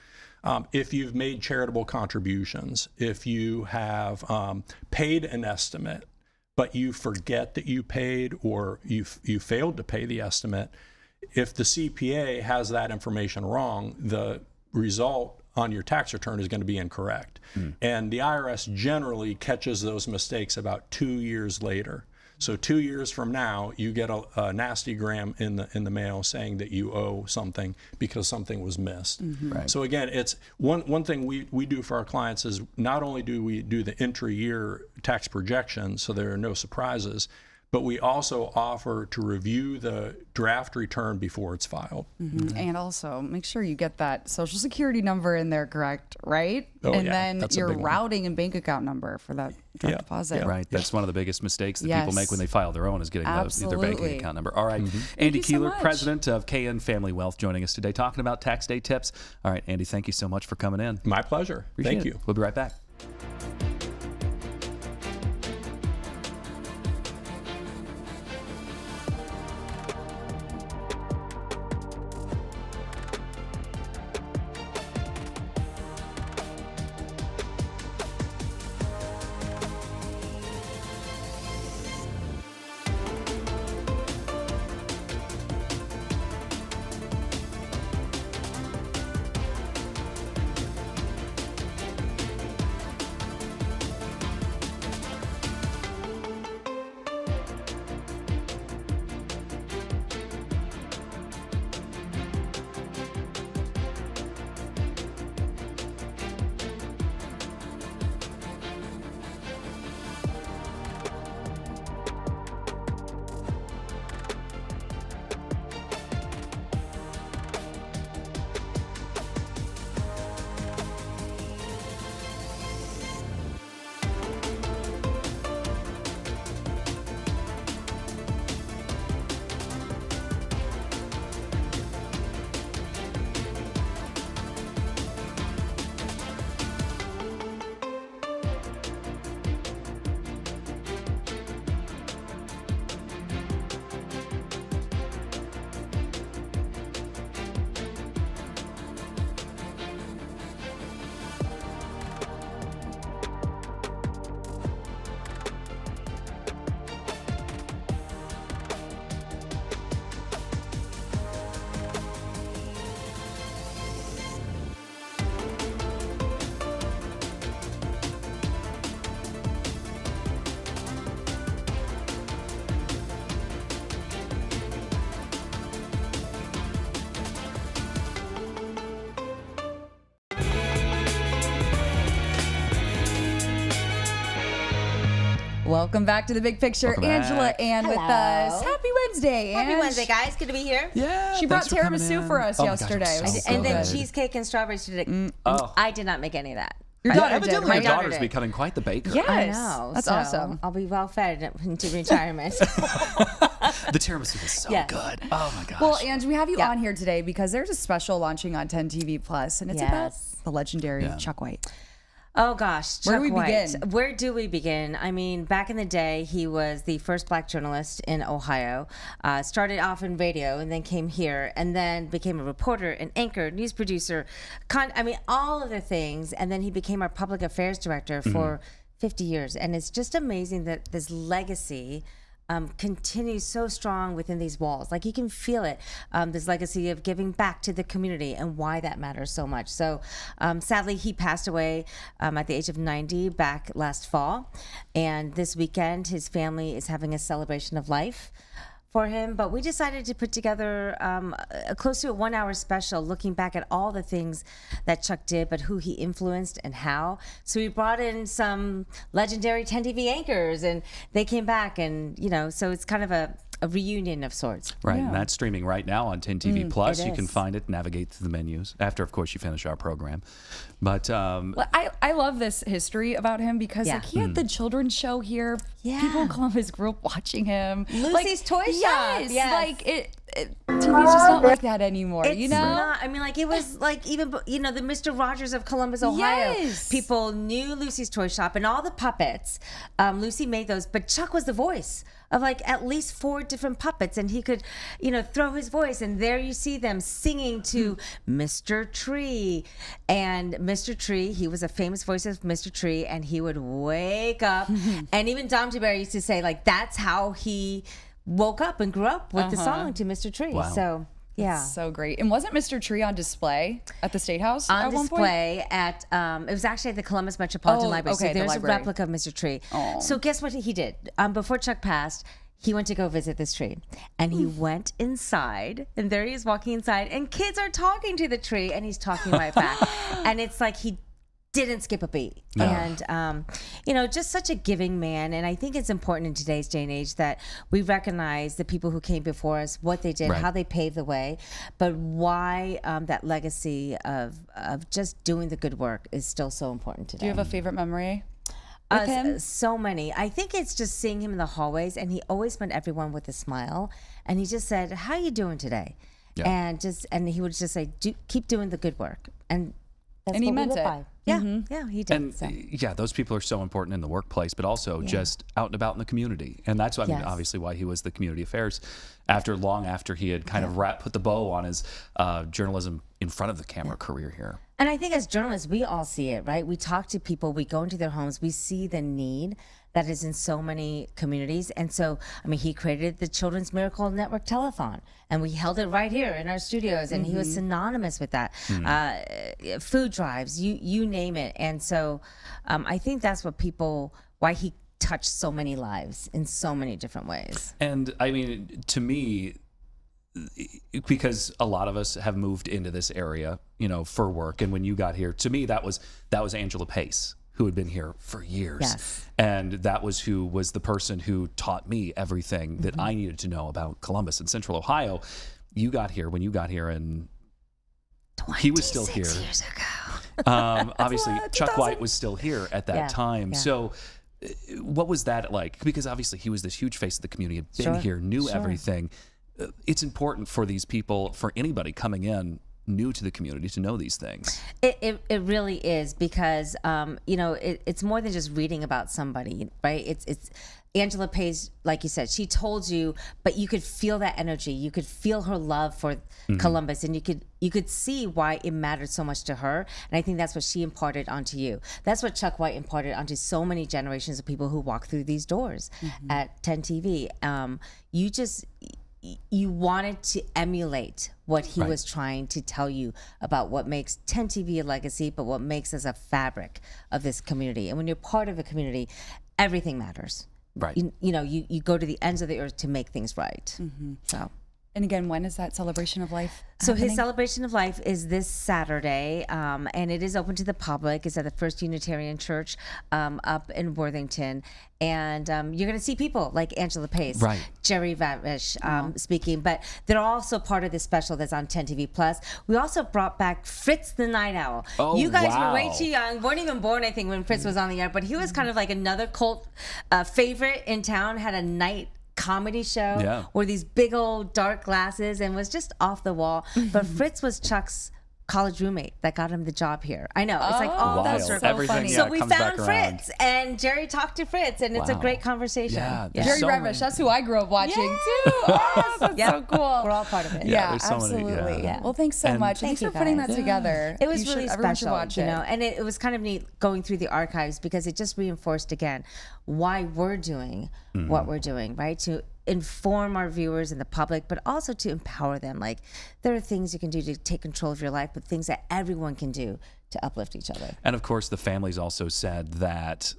Speaker 12: If you've made charitable contributions, if you have paid an estimate, but you forget that you paid, or you failed to pay the estimate, if the CPA has that information wrong, the result on your tax return is going to be incorrect. And the IRS generally catches those mistakes about 2 years later. So 2 years from now, you get a nasty gram in the mail saying that you owe something because something was missed.
Speaker 1: Right.
Speaker 12: So again, it's one thing we do for our clients is not only do we do the intra-year tax projection so there are no surprises, but we also offer to review the draft return before it's filed.
Speaker 2: And also make sure you get that Social Security number in there correct, right?
Speaker 12: Oh,
Speaker 2: and
Speaker 12: yeah,
Speaker 2: then
Speaker 12: that's a
Speaker 2: your
Speaker 12: big one.
Speaker 2: routing and bank account number for that direct deposit.
Speaker 1: Right. That's one of the biggest mistakes that people make
Speaker 2: Yes.
Speaker 1: when they file their own, is getting their
Speaker 2: Absolutely.
Speaker 1: banking account number. All right.
Speaker 2: Thank
Speaker 1: Andy
Speaker 2: you so
Speaker 1: Keeler,
Speaker 2: much.
Speaker 1: president of KN Family Wealth, joining us today talking about tax day tips. All right, Andy, thank you so much for coming in.
Speaker 12: My pleasure.
Speaker 1: Appreciate
Speaker 12: Thank
Speaker 1: it.
Speaker 12: you.
Speaker 1: We'll be right back.
Speaker 2: Welcome back to the Big Picture.
Speaker 1: Welcome
Speaker 2: Angela
Speaker 1: back.
Speaker 2: Ann with us. Happy Wednesday, Ann.
Speaker 13: Happy Wednesday, guys. Good to be here.
Speaker 1: Yeah.
Speaker 2: She brought
Speaker 1: thanks for coming
Speaker 2: tiramisu
Speaker 1: in.
Speaker 2: for us
Speaker 1: Oh my gosh,
Speaker 2: yesterday.
Speaker 1: I'm
Speaker 2: It was
Speaker 1: so
Speaker 13: And then
Speaker 1: good.
Speaker 13: cheesecake and strawberries today.
Speaker 1: Oh.
Speaker 13: I did not make any of that.
Speaker 2: Your
Speaker 1: Yeah,
Speaker 2: daughter did,
Speaker 1: evidently
Speaker 2: right?
Speaker 1: your
Speaker 13: daughter
Speaker 1: daughter's
Speaker 13: did.
Speaker 1: becoming quite the baker.
Speaker 2: Yes.
Speaker 13: I know.
Speaker 2: That's
Speaker 13: so
Speaker 2: awesome.
Speaker 13: I'll be well fed into retirement.
Speaker 1: The tiramisu is so
Speaker 13: Yes.
Speaker 1: good. Oh my gosh.
Speaker 2: Well, Ange, we have you
Speaker 13: Yeah.
Speaker 2: on here today because there's a special launching on 10 TV Plus, and it's about
Speaker 13: Yes.
Speaker 2: the legendary Chuck White.
Speaker 13: Oh gosh,
Speaker 2: Where do
Speaker 13: Chuck
Speaker 2: we
Speaker 13: White.
Speaker 2: begin?
Speaker 13: Where do we begin? I mean, back in the day, he was the first black journalist in Ohio. Started off in radio and then came here and then became a reporter, an anchor, news producer. All of the things. And then he became our public affairs director for 50 years. And it's just amazing that this legacy continues so strong within these walls. Like you can feel it, this legacy of giving back to the community and why that matters so much. So sadly, he passed away at the age of 90 back last fall. And this weekend, his family is having a celebration of life for him, but we decided to put together a close to a 1 hour special looking back at all the things that Chuck did, but who he influenced and how. So we brought in some legendary 10 TV anchors and they came back, and so it's kind of a reunion of sorts.
Speaker 1: Right, and that's streaming right now on 10 TV Plus.
Speaker 13: It
Speaker 1: You can
Speaker 13: is.
Speaker 1: find it, navigate through the menus after, of course, you finish our program. But
Speaker 2: I love this history about him because
Speaker 13: Yeah.
Speaker 2: like he had the children's show here.
Speaker 13: Yeah.
Speaker 2: People in Columbus grew up watching him.
Speaker 13: Lucy's Toy Shop.
Speaker 2: Yes,
Speaker 13: Yes.
Speaker 2: like TV's just not like that anymore.
Speaker 13: It's
Speaker 2: you know,
Speaker 13: not. I mean, like it was like even the Mr. Rogers of Columbus, Ohio.
Speaker 2: Yes.
Speaker 13: People knew Lucy's Toy Shop and all the puppets. Lucy made those, but Chuck was the voice of like at least 4 different puppets, and he could, throw his voice, and there you see them singing to Mr. Tree. And Mr. Tree, he was a famous voice of Mr. Tree, and he would wake up, and even Dom DeBerry used to say like that's how he woke up and grew up with the song to Mr. Tree.
Speaker 1: Wow.
Speaker 13: So yeah.
Speaker 2: so great. And wasn't Mr. Tree on display at the State House
Speaker 13: On
Speaker 2: at one point?
Speaker 13: display at it was actually at the Columbus Metropolitan Library.
Speaker 2: okay,
Speaker 13: So
Speaker 2: the
Speaker 13: there's a
Speaker 2: library.
Speaker 13: replica of Mr. Tree.
Speaker 2: Oh.
Speaker 13: So guess what he did? Before Chuck passed, he went to go visit this tree, and he went inside, and there he is walking inside, and kids are talking to the tree, and he's talking right back, and it's like he didn't skip a beat.
Speaker 1: No.
Speaker 13: And just such a giving man. And I think it's important in today's day and age that we recognize the people who came before us, what they did,
Speaker 1: Right.
Speaker 13: how they paved the way, but why that legacy of just doing the good work is still so important today.
Speaker 2: Do you have a favorite memory with him?
Speaker 13: So many. I think it's just seeing him in the hallways, and he always met everyone with a smile, and he just said, "How you doing today?"
Speaker 1: Yeah.
Speaker 13: And he would just say, keep doing the good work, and that's
Speaker 2: And he
Speaker 13: what we
Speaker 2: meant
Speaker 13: live
Speaker 2: it.
Speaker 13: by. Yeah, yeah, he did.
Speaker 1: And
Speaker 13: so.
Speaker 1: yeah, those people are so important in the workplace, but also just out and about in the community. And that's,
Speaker 13: Yes.
Speaker 1: obviously why he was the community affairs long after he had kind of put the bow on his journalism in front of the camera career here.
Speaker 13: And I think as journalists, we all see it, right? We talk to people, we go into their homes, we see the need that is in so many communities. And so, he created the Children's Miracle Network Telethon, and we held it right here in our studios, and he was synonymous with that. Food drives, you name it. And so I think that's why he touched so many lives in so many different ways.
Speaker 1: And to me, because a lot of us have moved into this area, for work. And when you got here, to me, that was Angela Pace, who had been here for years.
Speaker 13: Yes.
Speaker 1: And that was who was the person who taught me everything that I needed to know about Columbus and Central Ohio. When you got here, and he was still here.
Speaker 13: 26 years ago.
Speaker 1: Obviously, Chuck White was still here at that time.
Speaker 13: yeah.
Speaker 1: So what was that like? Because obviously he was this huge face of the community, had been
Speaker 13: Sure,
Speaker 1: here, knew
Speaker 13: sure.
Speaker 1: everything. It's important for these people, for anybody coming in new to the community, to know these things.
Speaker 13: It really is, because it's more than just reading about somebody, right? It's Angela Pace, like you said, she told you, but you could feel that energy. You could feel her love for Columbus, and you could see why it mattered so much to her. And I think that's what she imparted onto you. That's what Chuck White imparted onto so many generations of people who walk through these doors at 10 TV. You wanted to emulate what he was trying to tell you about what makes 10 TV a legacy, but what makes us a fabric of this community. And when you're part of a community, everything matters.
Speaker 1: Right.
Speaker 13: You go to the ends of the earth to make things right. So.
Speaker 2: And again, when is that celebration of life?
Speaker 13: So his
Speaker 2: happening?
Speaker 13: celebration of life is this Saturday, and it is open to the public. It's at the First Unitarian Church up in Worthington. And you're going to see people like Angela Pace,
Speaker 1: Right.
Speaker 13: Jerry Vavish speaking, but they're also part of this special that's on 10 TV Plus. We also brought back Fritz the Night Owl.
Speaker 1: Oh,
Speaker 13: you guys
Speaker 1: wow.
Speaker 13: were way too young, weren't even born, I think, when Fritz was on the air, but he was kind of like another cult favorite in town, had a night comedy show wore these big old dark glasses and was just off the wall. But Fritz was Chuck's college roommate that got him the job here. I know. It's like all
Speaker 1: Wild.
Speaker 13: those circles.
Speaker 1: Everything,
Speaker 2: funny.
Speaker 1: yeah,
Speaker 13: So we
Speaker 1: comes back
Speaker 13: found
Speaker 1: around.
Speaker 13: Fritz, and Jerry talked to Fritz, and it's a
Speaker 1: Wow.
Speaker 13: great conversation.
Speaker 1: Yeah, there's
Speaker 2: Jerry
Speaker 1: so
Speaker 2: Revish,
Speaker 1: many-
Speaker 2: that's who I grew up watching too. Oh, that's so cool.
Speaker 13: We're all part of it.
Speaker 2: Yeah,
Speaker 1: there's so many,
Speaker 2: absolutely.
Speaker 1: yeah.
Speaker 2: Well, thanks so
Speaker 1: And-
Speaker 2: much.
Speaker 13: Thank
Speaker 2: Thanks
Speaker 13: you,
Speaker 2: for putting that
Speaker 13: guys.
Speaker 2: together.
Speaker 13: It was
Speaker 2: You should-
Speaker 13: really
Speaker 2: everyone should
Speaker 13: special,
Speaker 2: watch
Speaker 13: you
Speaker 2: it.
Speaker 13: know, and it was kind of neat going through the archives because it just reinforced again why we're doing what we're doing, right? To inform our viewers and the public, but also to empower them. Like, there are things you can do to take control of your life, but things that everyone can do to uplift each other.
Speaker 1: And of course, the families also said that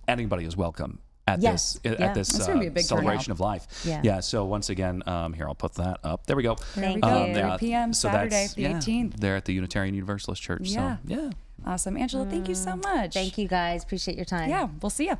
Speaker 1: anybody is welcome at
Speaker 13: Yes.
Speaker 1: this
Speaker 13: Yeah.
Speaker 1: at this
Speaker 2: That's gonna be a big
Speaker 1: celebration
Speaker 2: turnout.
Speaker 1: of life.
Speaker 13: Yeah.
Speaker 1: So once again, here I'll put that up. There we go.
Speaker 2: There we
Speaker 13: Thank
Speaker 2: go.
Speaker 13: you.
Speaker 2: 3 p.m.
Speaker 1: so
Speaker 2: Saturday,
Speaker 1: that's-
Speaker 2: the 18th.
Speaker 1: They're at the Unitarian Universalist Church.
Speaker 2: Yeah.
Speaker 1: So yeah.
Speaker 2: Awesome. Angela, thank you so much.
Speaker 13: Thank you, guys. Appreciate your time.
Speaker 2: Yeah, we'll see you.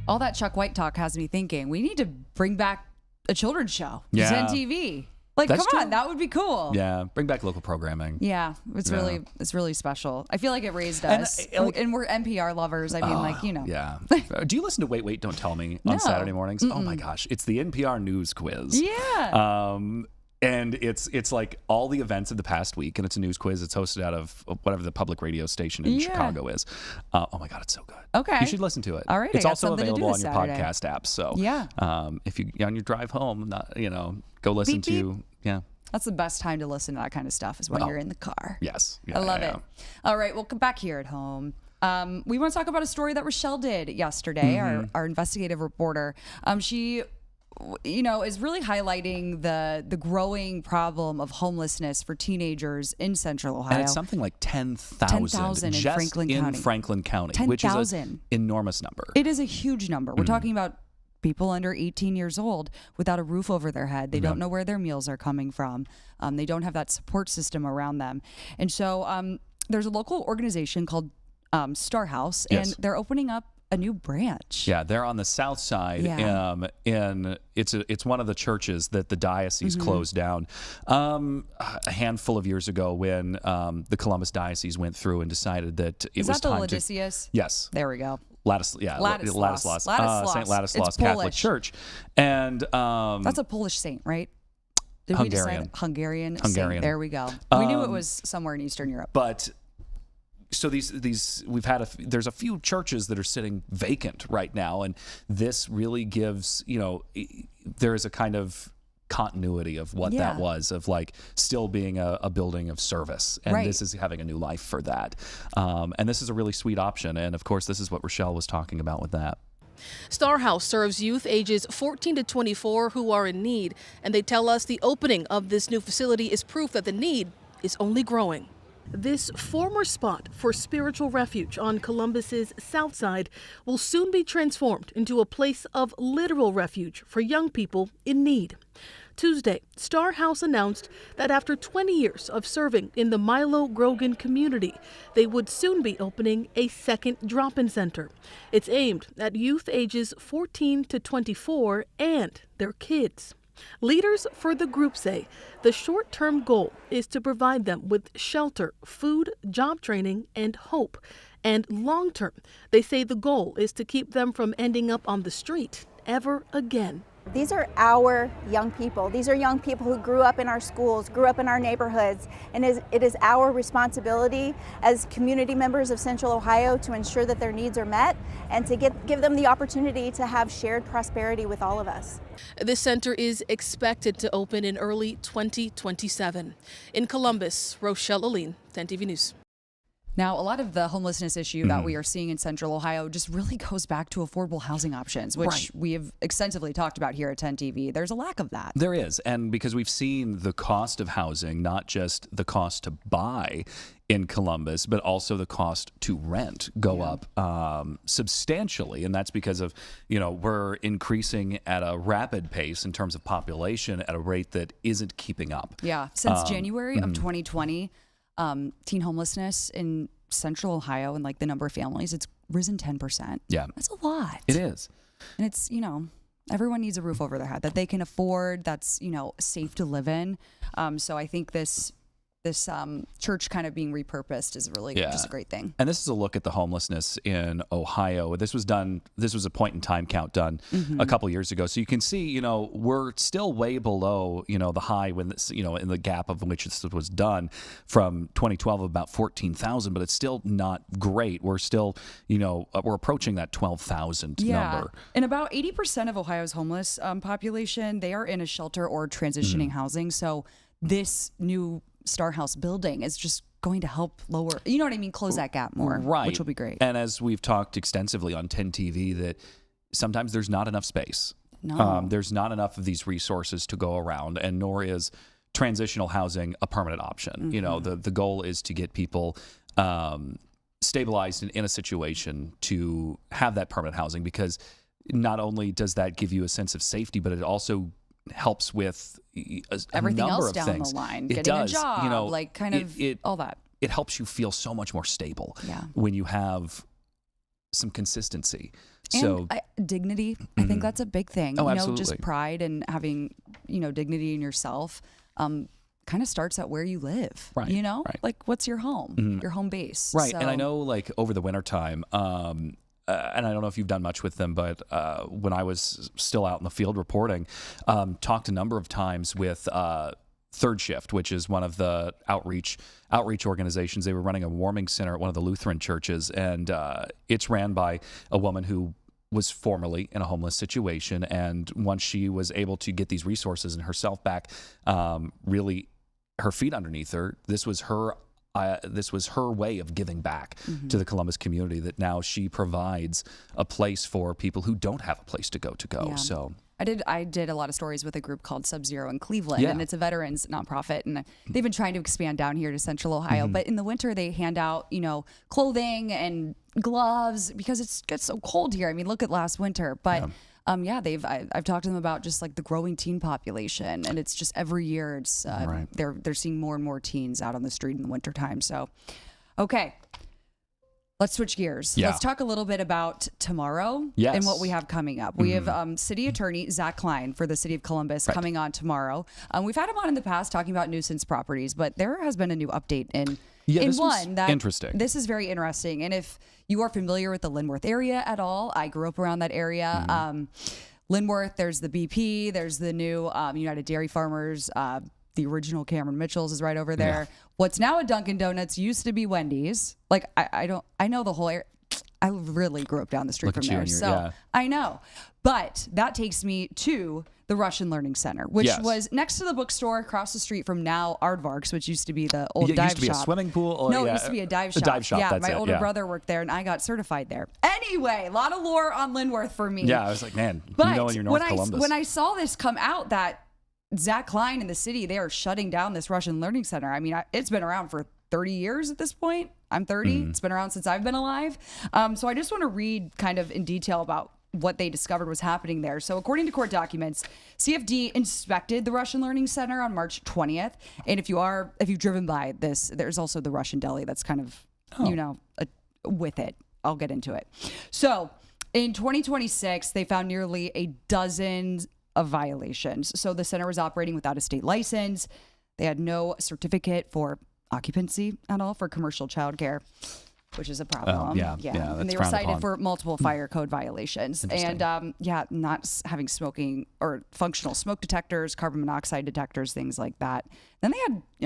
Speaker 2: All that Chuck White talk has me thinking we need to bring back a children's show.
Speaker 1: Yeah.
Speaker 2: 10 TV. Like,
Speaker 1: That's
Speaker 2: come on,
Speaker 1: true.
Speaker 2: that would be cool.
Speaker 1: Yeah. Bring back local programming.
Speaker 2: Yeah, it's
Speaker 1: Yeah.
Speaker 2: really special. I feel like it raised
Speaker 1: And,
Speaker 2: us,
Speaker 1: like-
Speaker 2: and we're NPR lovers. I mean, like, you know.
Speaker 1: Yeah. Do you listen to Wait, Don't Tell Me on
Speaker 2: No.
Speaker 1: Saturday mornings? Oh my gosh. It's the NPR news quiz.
Speaker 2: Yeah.
Speaker 1: And it's like all the events of the past week, and it's a news quiz. It's hosted out of whatever the public radio station in
Speaker 2: Yeah.
Speaker 1: Chicago is. Oh my God, it's so good.
Speaker 2: Okay.
Speaker 1: You should listen to it.
Speaker 2: All right, I
Speaker 1: It's
Speaker 2: got
Speaker 1: also
Speaker 2: something to do
Speaker 1: available on
Speaker 2: this
Speaker 1: your
Speaker 2: Saturday.
Speaker 1: podcast apps. So
Speaker 2: Yeah.
Speaker 1: if you on your drive home, go listen
Speaker 2: Beep,
Speaker 1: to yeah.
Speaker 2: That's the best time to listen to that kind of stuff is when
Speaker 1: Oh.
Speaker 2: you're in the car.
Speaker 1: Yes.
Speaker 2: I love
Speaker 1: yeah.
Speaker 2: it. All right, well, come back here at home. We want to talk about a story that Rochelle did yesterday, our investigative reporter. She, is really highlighting the growing problem of homelessness for teenagers in Central Ohio.
Speaker 1: And it's something like 10,000
Speaker 2: 10,000 in
Speaker 1: just
Speaker 2: Franklin County.
Speaker 1: Franklin County, which is
Speaker 2: 10,000.
Speaker 1: an enormous number.
Speaker 2: It is a huge number. We're talking about people under 18 years old without a roof over their head. They don't know where their meals are coming from. They don't have that support system around them. And so there's a local organization called Star House,
Speaker 1: Yes.
Speaker 2: and they're opening up a new branch.
Speaker 1: Yeah, they're on the south side.
Speaker 2: Yeah.
Speaker 1: It's one of the churches that the diocese closed down a handful of years ago when the Columbus diocese went through and decided that it
Speaker 2: Is
Speaker 1: was
Speaker 2: that the
Speaker 1: time to.
Speaker 2: Ladisius?
Speaker 1: Yes.
Speaker 2: There we go.
Speaker 1: Ladislaus.
Speaker 2: Ladislaus.
Speaker 1: St. Ladislaus
Speaker 2: It's
Speaker 1: Catholic
Speaker 2: Polish.
Speaker 1: Church. And
Speaker 2: That's a Polish saint, right? Did
Speaker 1: Hungarian.
Speaker 2: we decide? Hungarian.
Speaker 1: Hungarian.
Speaker 2: Saint. There we go. We knew it was somewhere in Eastern Europe.
Speaker 1: But so these we've had there's a few churches that are sitting vacant right now, and this really gives there is a kind of continuity of what that was, of like still being a building of service, and
Speaker 2: Right.
Speaker 1: this is having a new life for that, and this is a really sweet option. And of course, this is what Rochelle was talking about with that.
Speaker 14: Star House serves youth ages 14 to 24 who are in need, and they tell us the opening of this new facility is proof that the need is only growing. This former spot for spiritual refuge on Columbus's south side will soon be transformed into a place of literal refuge for young people in need. Tuesday, Star House announced that after 20 years of serving in the Milo Grogan community, they would soon be opening a second drop-in center. It's aimed at youth ages 14 to 24 and their kids. Leaders for the group say the short-term goal is to provide them with shelter, food, job training, and hope. And long-term, they say the goal is to keep them from ending up on the street ever again.
Speaker 15: These are our young people. These are young people who grew up in our schools, grew up in our neighborhoods, and it is our responsibility as community members of Central Ohio to ensure that their needs are met and to give them the opportunity to have shared prosperity with all of us.
Speaker 14: This center is expected to open in early 2027. In Columbus, Rochelle Aline, 10 TV News.
Speaker 2: Now, a lot of the homelessness issue that we are seeing in Central Ohio just really goes back to affordable housing options, which we have extensively talked about here at 10 TV. There's a lack of that.
Speaker 1: There is. And because we've seen the cost of housing, not just the cost to buy in Columbus, but also the cost to rent go up substantially. And that's because of, we're increasing at a rapid pace in terms of population at a rate that isn't keeping up.
Speaker 2: Yeah. Since January of 2020, teen homelessness in Central Ohio and like the number of families, it's risen 10%.
Speaker 1: Yeah.
Speaker 2: That's a lot.
Speaker 1: It is.
Speaker 2: And it's, everyone needs a roof over their head that they can afford, that's, safe to live in. So I think this church kind of being repurposed is really just a great thing.
Speaker 1: And this is a look at the homelessness in Ohio. This was a point in time count done a couple years ago. So you can see, we're still way below, the high when this, in the gap of which this was done from 2012 of about 14,000, but it's still not great. We're still, we're approaching that 12,000 number.
Speaker 2: And about 80% of Ohio's homeless population, they are in a shelter or transitioning housing. So this new Star House building is just going to help lower, close that gap more, which will be great.
Speaker 1: And as we've talked extensively on 10 TV, that sometimes there's not enough space.
Speaker 2: No.
Speaker 1: There's not enough of these resources to go around, and nor is transitional housing a permanent option. The goal is to get people stabilized in a situation to have that permanent housing, because not only does that give you a sense of safety, but it also helps with
Speaker 2: everything
Speaker 1: number
Speaker 2: else
Speaker 1: of
Speaker 2: down
Speaker 1: things.
Speaker 2: the line.
Speaker 1: It
Speaker 2: Getting
Speaker 1: does.
Speaker 2: a job, all that.
Speaker 1: It helps you feel so much more stable when you have some consistency.
Speaker 2: And dignity, I think that's a big thing.
Speaker 1: Oh, absolutely.
Speaker 2: Just pride and having, dignity in yourself kind of starts at where you live, like what's your home, your home base.
Speaker 1: Right.
Speaker 2: So,
Speaker 1: and I know like over the wintertime, and I don't know if you've done much with them, but when I was still out in the field reporting, talked a number of times with Third Shift, which is one of the outreach organizations. They were running a warming center at one of the Lutheran churches, and it's ran by a woman who was formerly in a homeless situation. And once she was able to get these resources and herself back, really her feet underneath her, this was her way of giving back to the Columbus community, that now she provides a place for people who don't have a place to go.
Speaker 2: Yeah.
Speaker 1: So
Speaker 2: I did a lot of stories with a group called Sub-Zero in Cleveland, and it's a veterans nonprofit, and they've been trying to expand down here to Central Ohio. But in the winter, they hand out, clothing and gloves because it gets so cold here. I mean, look at last winter. But I've talked to them about just like the growing teen population, and it's just every year it's they're seeing more and more teens out on the street in the wintertime. So, okay. Let's switch gears.
Speaker 1: Yeah.
Speaker 2: Let's talk a little bit about tomorrow
Speaker 1: Yes.
Speaker 2: and what we have coming up. We have City Attorney Zach Klein for the City of Columbus coming on tomorrow. We've had him on in the past talking about nuisance properties, but there has been a new update in one that
Speaker 1: interesting.
Speaker 2: This is very interesting. And if you are familiar with the Linworth area at all, I grew up around that area. Linworth, there's the BP, there's the new United Dairy Farmers. The original Cameron Mitchell's is right over there. Yeah. What's now a Dunkin' Donuts used to be Wendy's. Like I know the whole area. I really grew up down the street from there, so I know. But that takes me to the Russian Learning Center, which
Speaker 1: Yes.
Speaker 2: was next to the bookstore across the street from now Aardvarks, which used to be the old
Speaker 1: It
Speaker 2: dive
Speaker 1: used to be
Speaker 2: shop.
Speaker 1: a swimming pool? Or,
Speaker 2: No,
Speaker 1: yeah,
Speaker 2: it used to be a dive shop.
Speaker 1: A dive shop,
Speaker 2: Yeah,
Speaker 1: that's
Speaker 2: my
Speaker 1: it,
Speaker 2: older
Speaker 1: yeah.
Speaker 2: brother worked there, and I got certified there. Anyway, a lot of lore on Linworth for me.
Speaker 1: Yeah, I was like, man,
Speaker 2: But
Speaker 1: you know, when you're North Columbus.
Speaker 2: when I saw this come out, that Zach Klein in the city, they are shutting down this Russian Learning Center. I mean, it's been around for 30 years at this point. I'm 30. It's been around since I've been alive. So I just want to read kind of in detail about what they discovered was happening there. So according to court documents, CFD inspected the Russian Learning Center on March 20th. And if you've driven by this, there's also the Russian deli that's kind of, with it. I'll get into it. So in 2026, they found nearly a dozen of violations. So the center was operating without a state license. They had no certificate for occupancy at all for commercial childcare, which is a problem.
Speaker 1: Yeah,
Speaker 2: And they were cited for multiple fire code violations. And not having smoking or functional smoke detectors, carbon monoxide detectors, things like that. Then they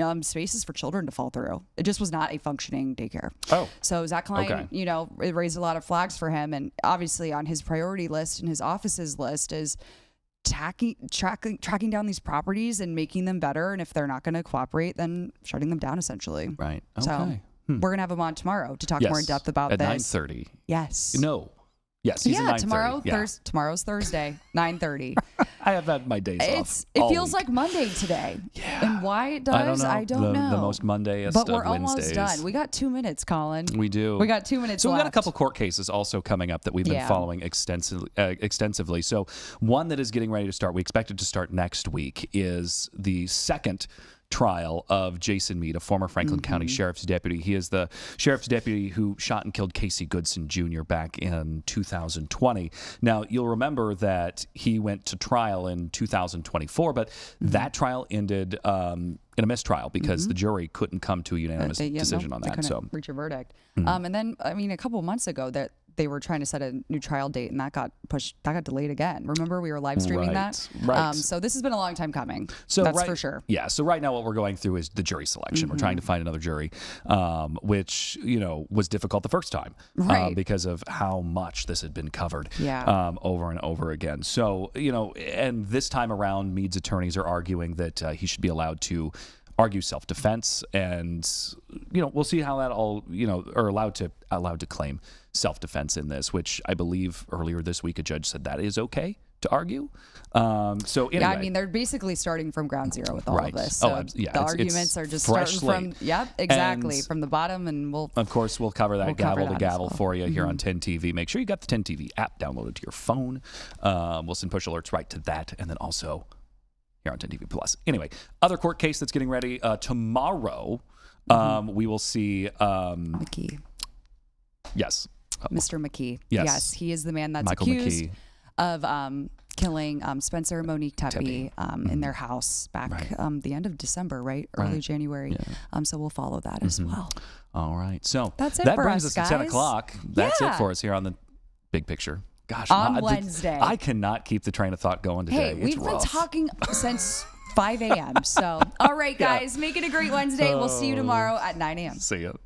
Speaker 2: had spaces for children to fall through. It just was not a functioning daycare.
Speaker 1: Oh.
Speaker 2: So Zach Klein, it raised a lot of flags for him. And obviously on his priority list and his office's list is tracking down these properties and making them better. And if they're not going to cooperate, then shutting them down essentially.
Speaker 1: Right. Okay.
Speaker 2: So we're going to have him on tomorrow to talk more in depth about
Speaker 1: at
Speaker 2: this.
Speaker 1: 9:30.
Speaker 2: Yes.
Speaker 1: No. Yes. He's at 9:30.
Speaker 2: Tomorrow.
Speaker 1: Yeah.
Speaker 2: Tomorrow's Thursday, 9:30.
Speaker 1: I have had my days off.
Speaker 2: It
Speaker 1: all
Speaker 2: feels
Speaker 1: week.
Speaker 2: like Monday today. Yeah. And why it does,
Speaker 1: I don't know. The most Mondayest
Speaker 2: but we're
Speaker 1: of
Speaker 2: almost
Speaker 1: Wednesdays.
Speaker 2: done. We got 2 minutes, Colin.
Speaker 1: We do.
Speaker 2: We got 2 minutes
Speaker 1: So
Speaker 2: left.
Speaker 1: we've got a couple court cases also coming up that we've been following extensively. So one that is getting ready to start, we expect it to start next week, is the second trial of Jason Mead, a former Franklin County Sheriff's deputy. He is the sheriff's deputy who shot and killed Casey Goodson Jr. back in 2020. Now, you'll remember that he went to trial in 2024, but that trial ended in a mistrial because the jury couldn't come to a unanimous decision on that.
Speaker 2: They couldn't reach a verdict. And then, a couple of months ago, that they were trying to set a new trial date, and that got delayed again. Remember, we were live streaming that?
Speaker 1: Right.
Speaker 2: So this has been a long time coming.
Speaker 1: So
Speaker 2: that's for sure.
Speaker 1: Yeah. So right now what we're going through is the jury selection. We're trying to find another jury, which, was difficult the first time because of how much this had been covered over and over again. So, and this time around, Mead's attorneys are arguing that he should be allowed to argue self-defense, and we'll see how that all are allowed to claim self-defense in this, which I believe earlier this week a judge said that is okay to argue. So anyway,
Speaker 2: they're basically starting from ground zero with all of this.
Speaker 1: So
Speaker 2: the arguments are just starting from from the bottom, and we'll
Speaker 1: cover that gavel to gavel for you here on 10 TV. Make sure you got the 10 TV app downloaded to your phone. We'll send push alerts right to that, and then also here on 10 TV Plus. Anyway, other court case that's getting ready tomorrow. We will see
Speaker 2: McKee.
Speaker 1: Yes.
Speaker 2: Mr. McKee.
Speaker 1: Yes.
Speaker 2: He is the man that's
Speaker 1: Michael
Speaker 2: accused
Speaker 1: McKee.
Speaker 2: of killing Spencer and Monique Tepe in their house back the end of December, early January.
Speaker 1: Yeah.
Speaker 2: So we'll follow that as well.
Speaker 1: All right. So
Speaker 2: that's it
Speaker 1: that
Speaker 2: for
Speaker 1: brings
Speaker 2: us,
Speaker 1: us to 10
Speaker 2: guys.
Speaker 1: o'clock. That's it for us here on the Big Picture. Gosh,
Speaker 2: on Wednesday.
Speaker 1: I cannot keep the train of thought going today.
Speaker 2: Hey, we've been talking since 5 a.m. So, all right, guys, make it a great Wednesday. We'll see you tomorrow at 9 a.m.
Speaker 1: See you.